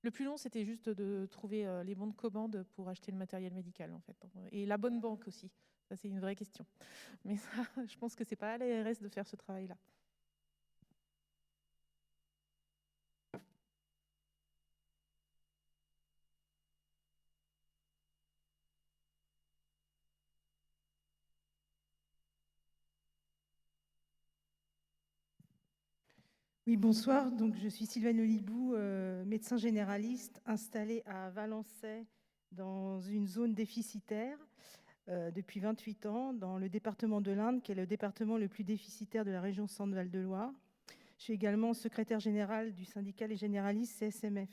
Speaker 4: Le plus long, c'était juste de trouver les bons de commande pour acheter le matériel médical en fait, et la bonne banque aussi. Ça, c'est une vraie question. Mais ça, je pense que c'est pas à l'ARS de faire ce travail-là.
Speaker 7: Oui, bonsoir. Donc, je suis Sylvaine Olibou, médecin généraliste installée à Valençay dans une zone déficitaire depuis 28 ans dans le département de l'Indre, qui est le département le plus déficitaire de la région Centre-Val de Loire. Je suis également secrétaire générale du syndicat Les Généralistes CSMF.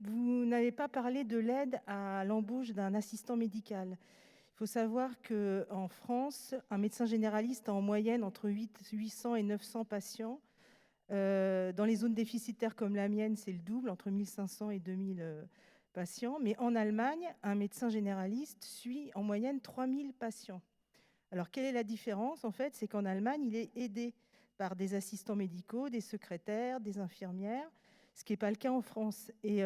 Speaker 7: Vous n'avez pas parlé de l'aide à l'embauche d'un assistant médical. Il faut savoir qu'en France, un médecin généraliste a en moyenne entre 800 et 900 patients. Dans les zones déficitaires comme la mienne, c'est le double, entre 1500 et 2000 patients. Mais en Allemagne, un médecin généraliste suit en moyenne 3000 patients. Alors, quelle est la différence? En fait, c'est qu'en Allemagne, il est aidé par des assistants médicaux, des secrétaires, des infirmières, ce qui n'est pas le cas en France. Et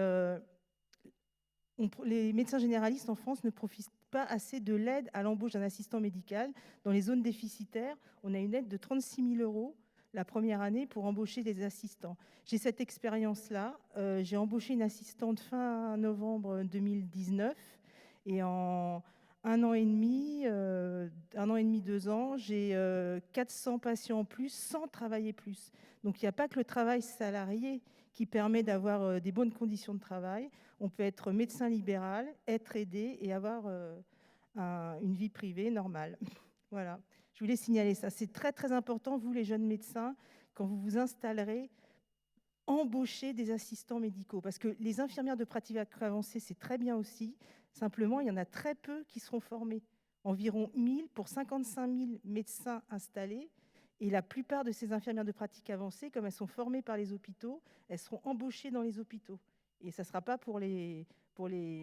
Speaker 7: les médecins généralistes en France ne profitent pas assez de l'aide à l'embauche d'un assistant médical. Dans les zones déficitaires, on a une aide de 36 000 € la première année pour embaucher des assistants. J'ai cette expérience-là. J'ai embauché une assistante fin novembre 2019 et en un an et demi, 2 ans, j'ai 400 patients en plus sans travailler plus. Donc, il n'y a pas que le travail salarié qui permet d'avoir des bonnes conditions de travail. On peut être médecin libéral, être aidé et avoir une vie privée normale. Voilà, je voulais signaler ça. C'est très, très important, vous les jeunes médecins, quand vous vous installerez, embaucher des assistants médicaux. Parce que les infirmières de pratique avancée, c'est très bien aussi. Simplement, il y en a très peu qui seront formés. Environ 1000 pour 55 000 médecins installés. Et la plupart de ces infirmières de pratique avancée, comme elles sont formées par les hôpitaux, elles seront embauchées dans les hôpitaux. Et ça ne sera pas pour les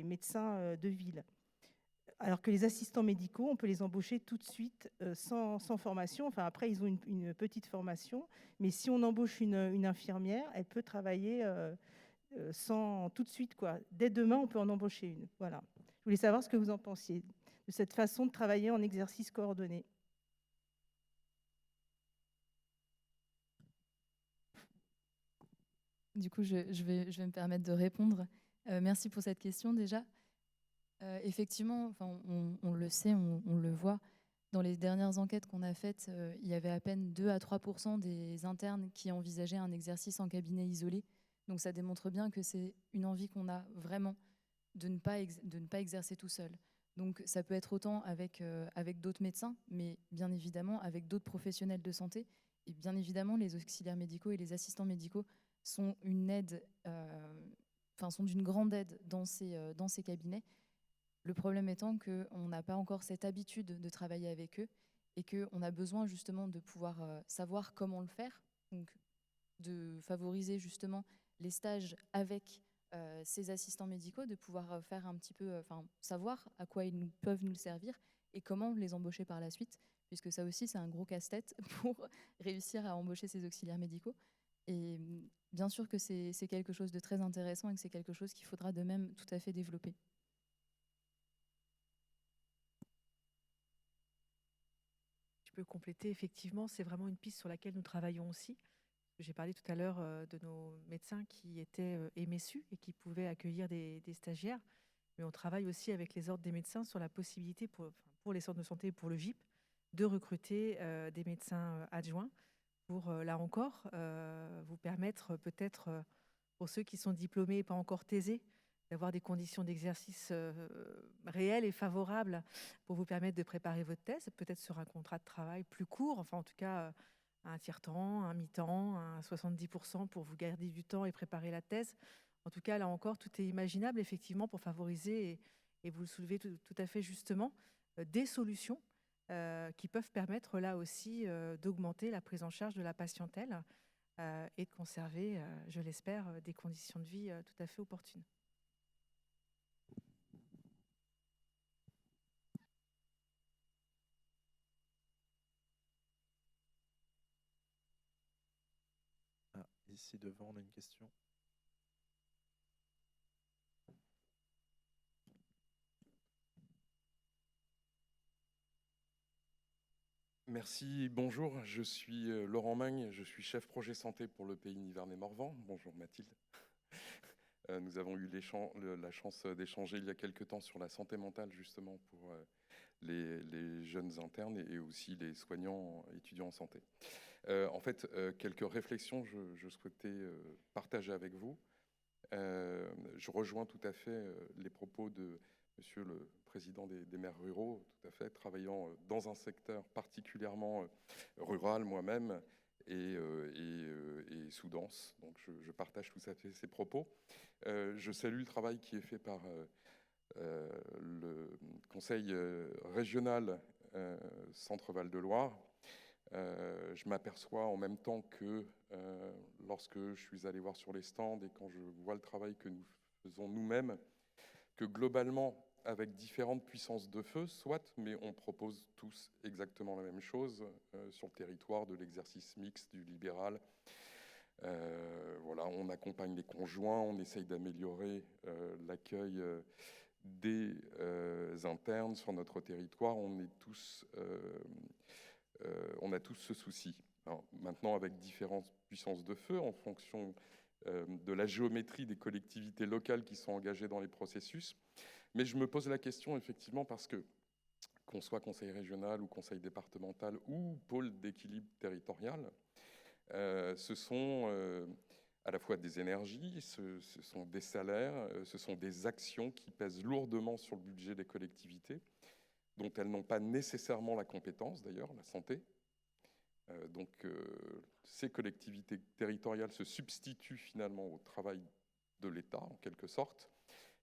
Speaker 7: médecins de ville. Alors que les assistants médicaux, on peut les embaucher tout de suite sans formation. Enfin, après, ils ont une petite formation. Mais si on embauche une infirmière, elle peut travailler sans tout de suite, quoi. Dès demain, on peut en embaucher une. Voilà. Je voulais savoir ce que vous en pensiez de cette façon de travailler en exercice coordonné.
Speaker 5: Du coup, je vais me permettre de répondre. Merci pour cette question déjà. Effectivement, on le sait, on le voit. Dans les dernières enquêtes qu'on a faites, il y avait à peine 2 à 3% des internes qui envisageaient un exercice en cabinet isolé. Donc ça démontre bien que c'est une envie qu'on a vraiment de ne pas exercer tout seul. Donc ça peut être autant avec d'autres médecins, mais bien évidemment avec d'autres professionnels de santé. Et bien évidemment, les auxiliaires médicaux et les assistants médicaux sont une aide, sont d'une grande aide dans ces cabinets. Le problème étant qu'on n'a pas encore cette habitude de travailler avec eux et qu'on a besoin justement de pouvoir savoir comment le faire, donc de favoriser justement les stages avec ces assistants médicaux, de pouvoir faire un petit peu, savoir à quoi ils peuvent nous servir et comment les embaucher par la suite, puisque ça aussi c'est un gros casse-tête pour réussir à embaucher ces auxiliaires médicaux. Et bien sûr que c'est quelque chose de très intéressant et que c'est quelque chose qu'il faudra de même tout à fait développer.
Speaker 3: peux compléter, effectivement, c'est vraiment une piste sur laquelle nous travaillons aussi. J'ai parlé tout à l'heure de nos médecins qui étaient MSU et qui pouvaient accueillir des stagiaires. Mais on travaille aussi avec les ordres des médecins sur la possibilité pour les centres de santé et pour le GIP de recruter des médecins adjoints pour, là encore, vous permettre peut-être, pour ceux qui sont diplômés et pas encore thésés, d'avoir des conditions d'exercice réelles et favorables pour vous permettre de préparer votre thèse, peut-être sur un contrat de travail plus court, enfin en tout cas un tiers-temps, un mi-temps, un 70% pour vous garder du temps et préparer la thèse. En tout cas, là encore, tout est imaginable effectivement pour favoriser, et vous le soulevez tout à fait justement, des solutions qui peuvent permettre là aussi d'augmenter la prise en charge de la patientèle et de conserver, je l'espère, des conditions de vie tout à fait opportunes.
Speaker 1: Ah, ici devant, on a une question.
Speaker 8: Merci, bonjour, je suis Laurent Magne, je suis chef projet santé pour le pays Nivernais-Morvan. Bonjour Mathilde. Nous avons eu la chance d'échanger il y a quelques temps sur la santé mentale justement pour les jeunes internes et aussi les soignants étudiants en santé. En fait, quelques réflexions je souhaitais partager avec vous. Je rejoins tout à fait les propos de Monsieur le Président des maires ruraux, tout à fait, travaillant dans un secteur particulièrement rural moi-même et sous-dense. Donc je partage tout à fait ces propos. Je salue le travail qui est fait par le Conseil régional Centre-Val de Loire. Je m'aperçois en même temps que lorsque je suis allé voir sur les stands et quand je vois le travail que nous faisons nous-mêmes, que globalement, avec différentes puissances de feu, soit, mais on propose tous exactement la même chose sur le territoire de l'exercice mixte, du libéral. Voilà, on accompagne les conjoints, on essaye d'améliorer l'accueil des internes sur notre territoire. On a tous ce souci. Alors, maintenant, avec différentes puissances de feu, en fonction de la géométrie des collectivités locales qui sont engagées dans les processus. Mais je me pose la question, effectivement, parce que, qu'on soit conseil régional ou conseil départemental ou pôle d'équilibre territorial, ce sont à la fois des énergies, ce sont des salaires, ce sont des actions qui pèsent lourdement sur le budget des collectivités, dont elles n'ont pas nécessairement la compétence, d'ailleurs, la santé. Donc, ces collectivités territoriales se substituent finalement au travail de l'État, en quelque sorte,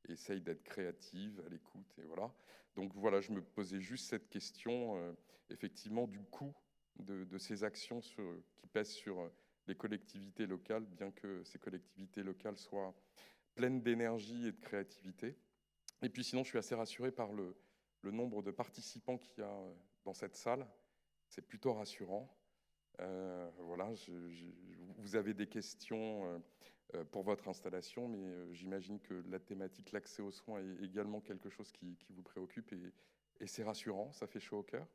Speaker 8: et essayent d'être créatives, à l'écoute, et voilà. Donc voilà, je me posais juste cette question, effectivement, du coût de ces actions qui pèsent sur les collectivités locales, bien que ces collectivités locales soient pleines d'énergie et de créativité. Et puis sinon, je suis assez rassuré par le nombre de participants qu'il y a dans cette salle. C'est plutôt rassurant. Voilà, vous avez des questions pour votre installation, mais j'imagine que la thématique, l'accès aux soins, est également quelque chose qui vous préoccupe, et c'est rassurant, ça fait chaud au cœur.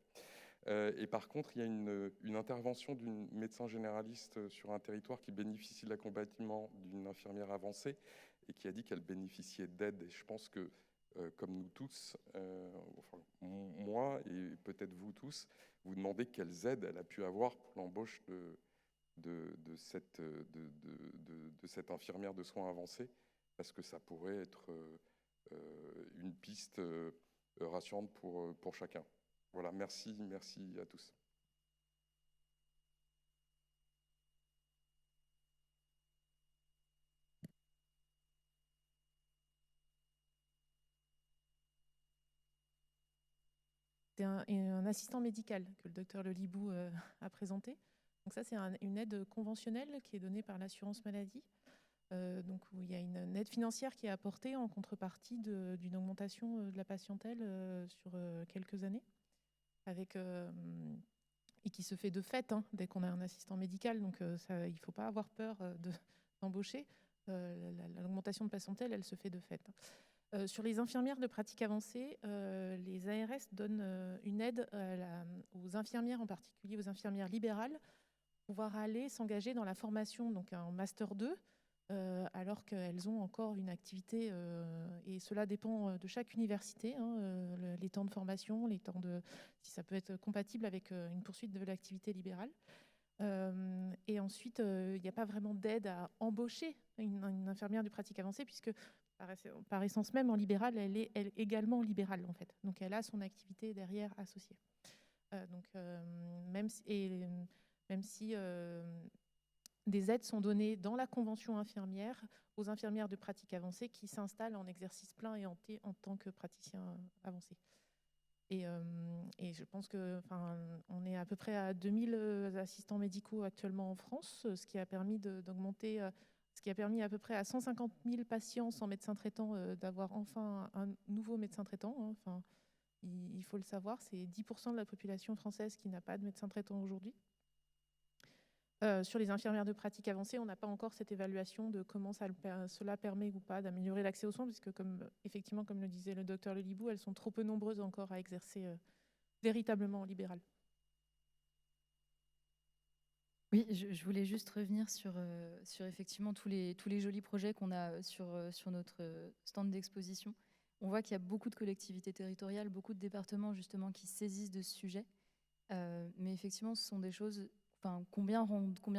Speaker 8: Et par contre, il y a une intervention d'une médecin généraliste sur un territoire qui bénéficie de l'accompagnement d'une infirmière avancée et qui a dit qu'elle bénéficiait d'aide. Et je pense que, comme nous tous, enfin, moi et peut-être vous tous, vous demandez quelles aides elle a pu avoir pour l'embauche de cette infirmière de soins avancés, parce que ça pourrait être une piste rassurante pour chacun. Voilà, merci à tous.
Speaker 4: C'est un assistant médical que le docteur Lelibou a présenté. Donc ça, c'est une aide conventionnelle qui est donnée par l'assurance maladie. Donc où il y a une aide financière qui est apportée en contrepartie d'une augmentation de la patientèle sur quelques années, et qui se fait de fait dès qu'on a un assistant médical. Donc ça, il ne faut pas avoir peur d'embaucher. L'augmentation de patientèle, elle se fait de fait. Sur les infirmières de pratique avancée, les ARS donnent une aide aux infirmières, en particulier aux infirmières libérales, pour pouvoir aller s'engager dans la formation, donc un Master 2, alors qu'elles ont encore une activité, et cela dépend de chaque université, les temps de formation, si ça peut être compatible avec une poursuite de l'activité libérale. Et ensuite, il n'y a pas vraiment d'aide à embaucher une infirmière de pratique avancée, puisque par essence même, en libéral, elle est également libérale, en fait. Donc, elle a son activité derrière associée. Même si des aides sont données dans la convention infirmière aux infirmières de pratique avancée qui s'installent en exercice plein et en tant que praticien avancé. Et je pense on est à peu près à 2000 assistants médicaux actuellement en France, ce qui a permis d'augmenter, ce qui a permis à peu près à 150 000 patients sans médecin traitant d'avoir enfin un nouveau médecin traitant. Il faut le savoir, c'est 10% de la population française qui n'a pas de médecin traitant aujourd'hui. Sur les infirmières de pratique avancée, on n'a pas encore cette évaluation de comment cela permet ou pas d'améliorer l'accès aux soins, puisque effectivement, comme le disait le docteur Lelibou, elles sont trop peu nombreuses encore à exercer véritablement en libéral.
Speaker 5: Oui, je voulais juste revenir sur effectivement tous les jolis projets qu'on a sur notre stand d'exposition. On voit qu'il y a beaucoup de collectivités territoriales, beaucoup de départements justement qui se saisissent de ce sujet. Mais effectivement, ce sont des choses... combien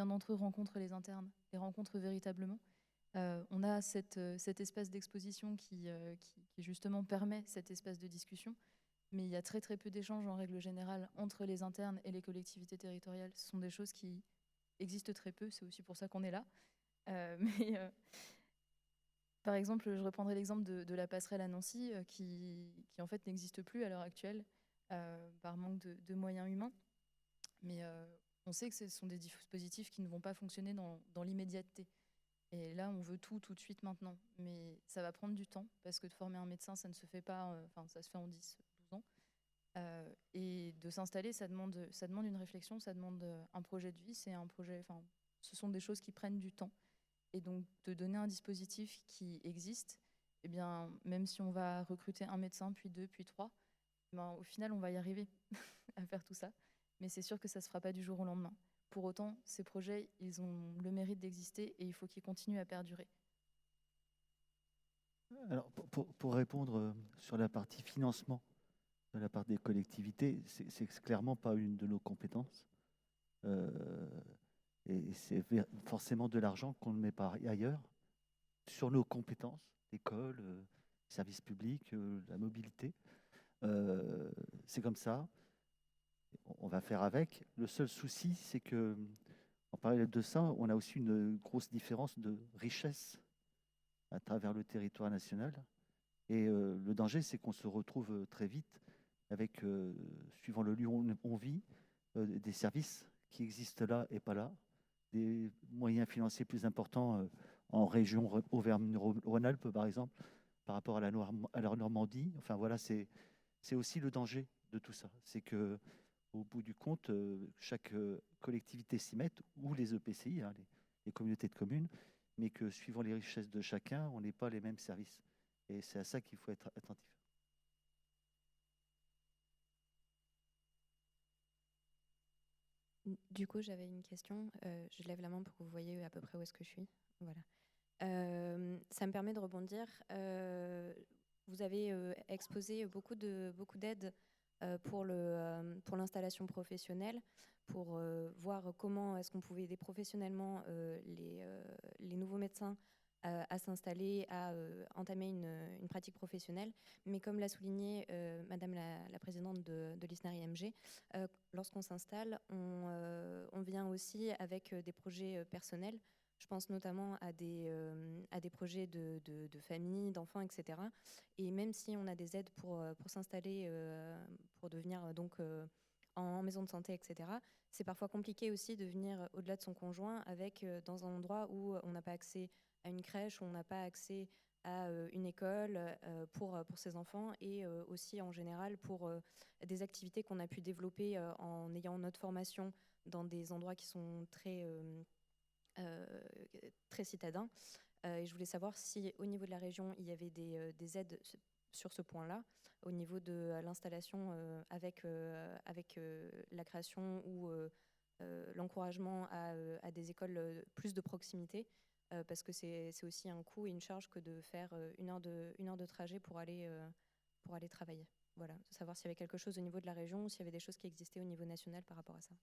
Speaker 5: d'entre eux rencontrent les internes, les rencontrent véritablement. On a cet espace d'exposition qui justement permet cet espace de discussion, mais il y a très très peu d'échanges en règle générale entre les internes et les collectivités territoriales. Ce sont des choses qui existent très peu, c'est aussi pour ça qu'on est là. Par exemple, je reprendrai l'exemple de la passerelle à Nancy, qui en fait n'existe plus à l'heure actuelle par manque de moyens humains. Mais on sait que ce sont des dispositifs qui ne vont pas fonctionner dans l'immédiateté. Et là, on veut tout de suite maintenant. Mais ça va prendre du temps, parce que de former un médecin, ça ne se fait pas, ça se fait en 10, 12 ans. Et de s'installer, ça demande une réflexion, ça demande un projet de vie. Ce sont des choses qui prennent du temps. Et donc, de donner un dispositif qui existe, eh bien, même si on va recruter un médecin, puis 2, puis 3, au final, on va y arriver à faire tout ça. Mais c'est sûr que ça ne se fera pas du jour au lendemain. Pour autant, ces projets, ils ont le mérite d'exister et il faut qu'ils continuent à perdurer.
Speaker 2: Alors, pour répondre sur la partie financement de la part des collectivités, c'est clairement pas une de nos compétences. Et c'est forcément de l'argent qu'on ne met pas ailleurs. Sur nos compétences, l'école, services publics, la mobilité, c'est comme ça. On va faire avec. Le seul souci, c'est que, en parallèle de ça, on a aussi une grosse différence de richesse à travers le territoire national. Et le danger, c'est qu'on se retrouve très vite avec, suivant le lieu où on vit, des services qui existent là et pas là, des moyens financiers plus importants en région Auvergne-Rhône-Alpes, par exemple, par rapport à la Normandie. Enfin, voilà, c'est aussi le danger de tout ça. C'est que au bout du compte, chaque collectivité s'y mette, ou les EPCI, les communautés de communes, mais que suivant les richesses de chacun, on n'ait pas les mêmes services. Et c'est à ça qu'il faut être attentif.
Speaker 9: Du coup, j'avais une question. Je lève la main pour que vous voyez à peu près où est-ce que je suis. Voilà. Ça me permet de rebondir. Vous avez exposé beaucoup d'aides pour l'installation professionnelle, pour voir comment est-ce qu'on pouvait aider professionnellement les nouveaux médecins à s'installer, à entamer une pratique professionnelle. Mais comme l'a souligné Madame la présidente de l'ISNAR-IMG, lorsqu'on s'installe, on vient aussi avec des projets personnels. Je pense notamment à des projets de famille, d'enfants, etc. Et même si on a des aides pour s'installer, pour devenir donc en maison de santé, etc., c'est parfois compliqué aussi de venir au-delà de son conjoint dans un endroit où on n'a pas accès à une crèche, où on n'a pas accès à une école pour ses enfants, et aussi en général pour des activités qu'on a pu développer en ayant notre formation dans des endroits qui sont très citadins. Et je voulais savoir si au niveau de la région, il y avait des aides sur ce point-là, au niveau de l'installation avec la création ou l'encouragement à des écoles plus de proximité, parce que c'est aussi un coût et une charge que de faire une heure de trajet pour aller travailler. Voilà, de savoir s'il y avait quelque chose au niveau de la région ou s'il y avait des choses qui existaient au niveau national par rapport à ça.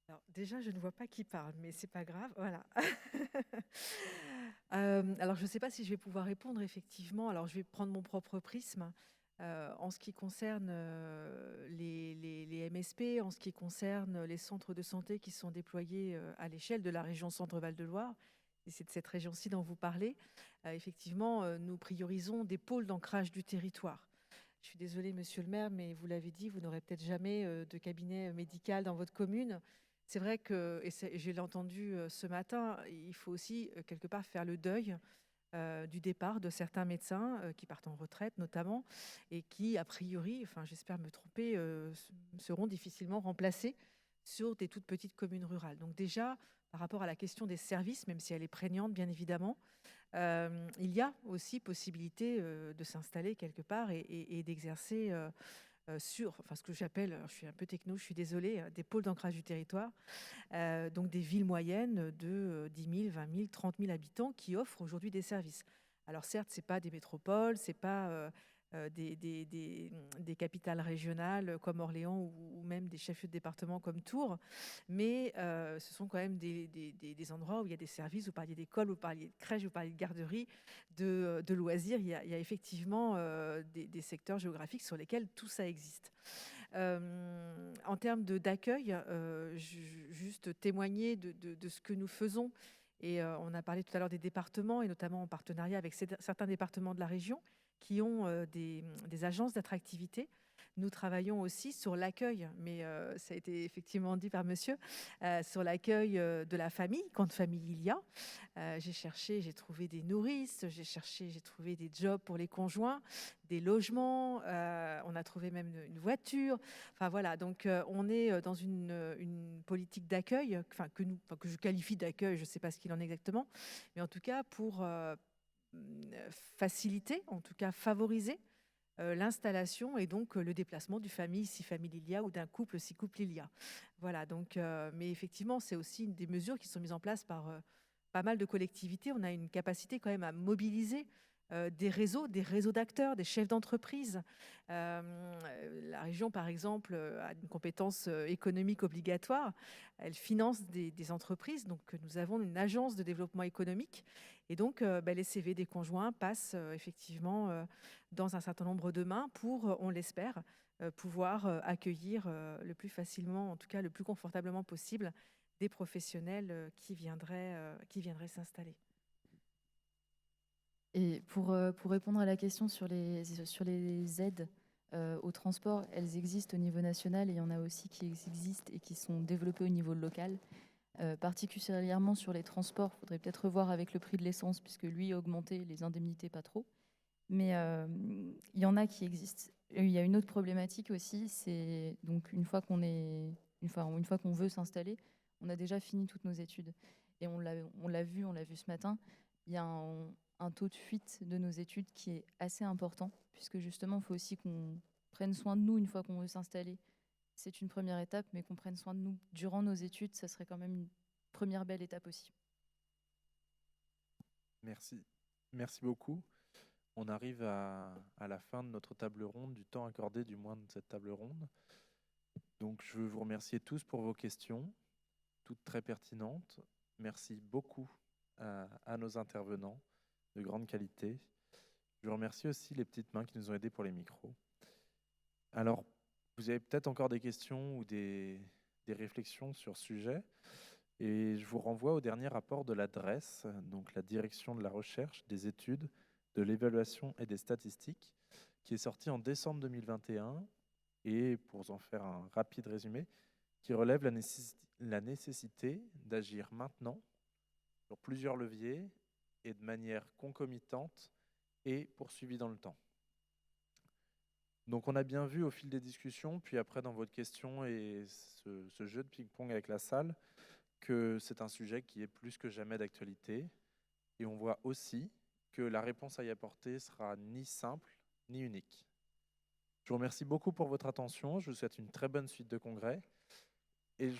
Speaker 3: Alors, déjà, je ne vois pas qui parle, mais c'est pas grave. Voilà. Alors, je ne sais pas si je vais pouvoir répondre effectivement. Alors, je vais prendre mon propre prisme. En ce qui concerne les MSP, en ce qui concerne les centres de santé qui sont déployés à l'échelle de la région Centre-Val de Loire, et c'est de cette région-ci dont vous parlez, effectivement, nous priorisons des pôles d'ancrage du territoire. Je suis désolée, monsieur le maire, mais vous l'avez dit, vous n'aurez peut-être jamais de cabinet médical dans votre commune. C'est vrai que, et je l'ai entendu ce matin, il faut aussi quelque part faire le deuil du départ de certains médecins qui partent en retraite notamment et qui, a priori, enfin j'espère me tromper, seront difficilement remplacés sur des toutes petites communes rurales. Donc déjà, par rapport à la question des services, même si elle est prégnante bien évidemment, il y a aussi possibilité de s'installer quelque part et d'exercer sur, enfin ce que j'appelle, je suis un peu techno, je suis désolée, des pôles d'ancrage du territoire, donc des villes moyennes de 10 000, 20 000, 30 000 habitants qui offrent aujourd'hui des services. Alors certes, ce n'est pas des métropoles, ce n'est pas des capitales régionales comme Orléans ou même des chefs-lieux de département comme Tours, mais ce sont quand même des endroits où il y a des services, vous parliez d'écoles, vous parliez de crèches, vous parliez de garderies, de loisirs. Il y a effectivement des secteurs géographiques sur lesquels tout ça existe. En termes d'accueil, juste témoigner de ce que nous faisons. Et on a parlé tout à l'heure des départements, et notamment en partenariat avec certains départements de la région qui ont des agences d'attractivité. Nous travaillons aussi sur l'accueil, mais ça a été effectivement dit par monsieur, sur l'accueil de la famille, quand famille il y a. J'ai cherché, j'ai trouvé des nourrices, j'ai trouvé des jobs pour les conjoints, des logements, on a trouvé même une voiture. Enfin voilà, donc on est dans une politique d'accueil, que je qualifie d'accueil, je ne sais pas ce qu'il en est exactement, mais en tout cas pour faciliter, en tout cas favoriser l'installation et donc le déplacement du famille si famille il y a ou d'un couple si couple il y a. Voilà, donc, mais effectivement, c'est aussi une des mesures qui sont mises en place par pas mal de collectivités. On a une capacité quand même à mobiliser des réseaux d'acteurs, des chefs d'entreprise. La région, par exemple, a une compétence économique obligatoire. Elle finance des entreprises. Donc, nous avons une agence de développement économique. Et donc, les CV des conjoints passent effectivement dans un certain nombre de mains pour, on l'espère, pouvoir accueillir le plus facilement, en tout cas le plus confortablement possible, des professionnels qui viendraient s'installer.
Speaker 5: Et pour répondre à la question sur les aides au transport, elles existent au niveau national et il y en a aussi qui existent et qui sont développées au niveau local. Particulièrement sur les transports, il faudrait peut-être revoir avec le prix de l'essence, puisque lui a augmenté, les indemnités pas trop. Mais il y en a qui existent. Et il y a une autre problématique aussi, c'est donc une fois qu'on veut s'installer, on a déjà fini toutes nos études. Et on l'a vu ce matin, il y a un taux de fuite de nos études qui est assez important, puisque justement, il faut aussi qu'on prenne soin de nous une fois qu'on veut s'installer. C'est une première étape, mais qu'on prenne soin de nous durant nos études, ça serait quand même une première belle étape aussi.
Speaker 1: Merci. Merci beaucoup. On arrive à la fin de notre table ronde, du temps accordé du moins de cette table ronde. Donc je veux vous remercier tous pour vos questions, toutes très pertinentes. Merci beaucoup à nos intervenants de grande qualité. Je remercie aussi les petites mains qui nous ont aidés pour les micros. Alors, vous avez peut-être encore des questions ou des réflexions sur ce sujet. Et je vous renvoie au dernier rapport de la DREES, donc la Direction de la Recherche, des Études, de l'Évaluation et des Statistiques, qui est sorti en décembre 2021 et, pour en faire un rapide résumé, qui relève la nécessité d'agir maintenant sur plusieurs leviers et de manière concomitante et poursuivie dans le temps. Donc on a bien vu au fil des discussions, puis après dans votre question et ce jeu de ping-pong avec la salle, que c'est un sujet qui est plus que jamais d'actualité. Et on voit aussi que la réponse à y apporter sera ni simple, ni unique. Je vous remercie beaucoup pour votre attention. Je vous souhaite une très bonne suite de congrès. Et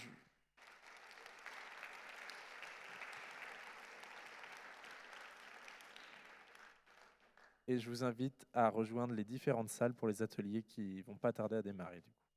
Speaker 1: je vous invite à rejoindre les différentes salles pour les ateliers qui vont pas tarder à démarrer. Du coup.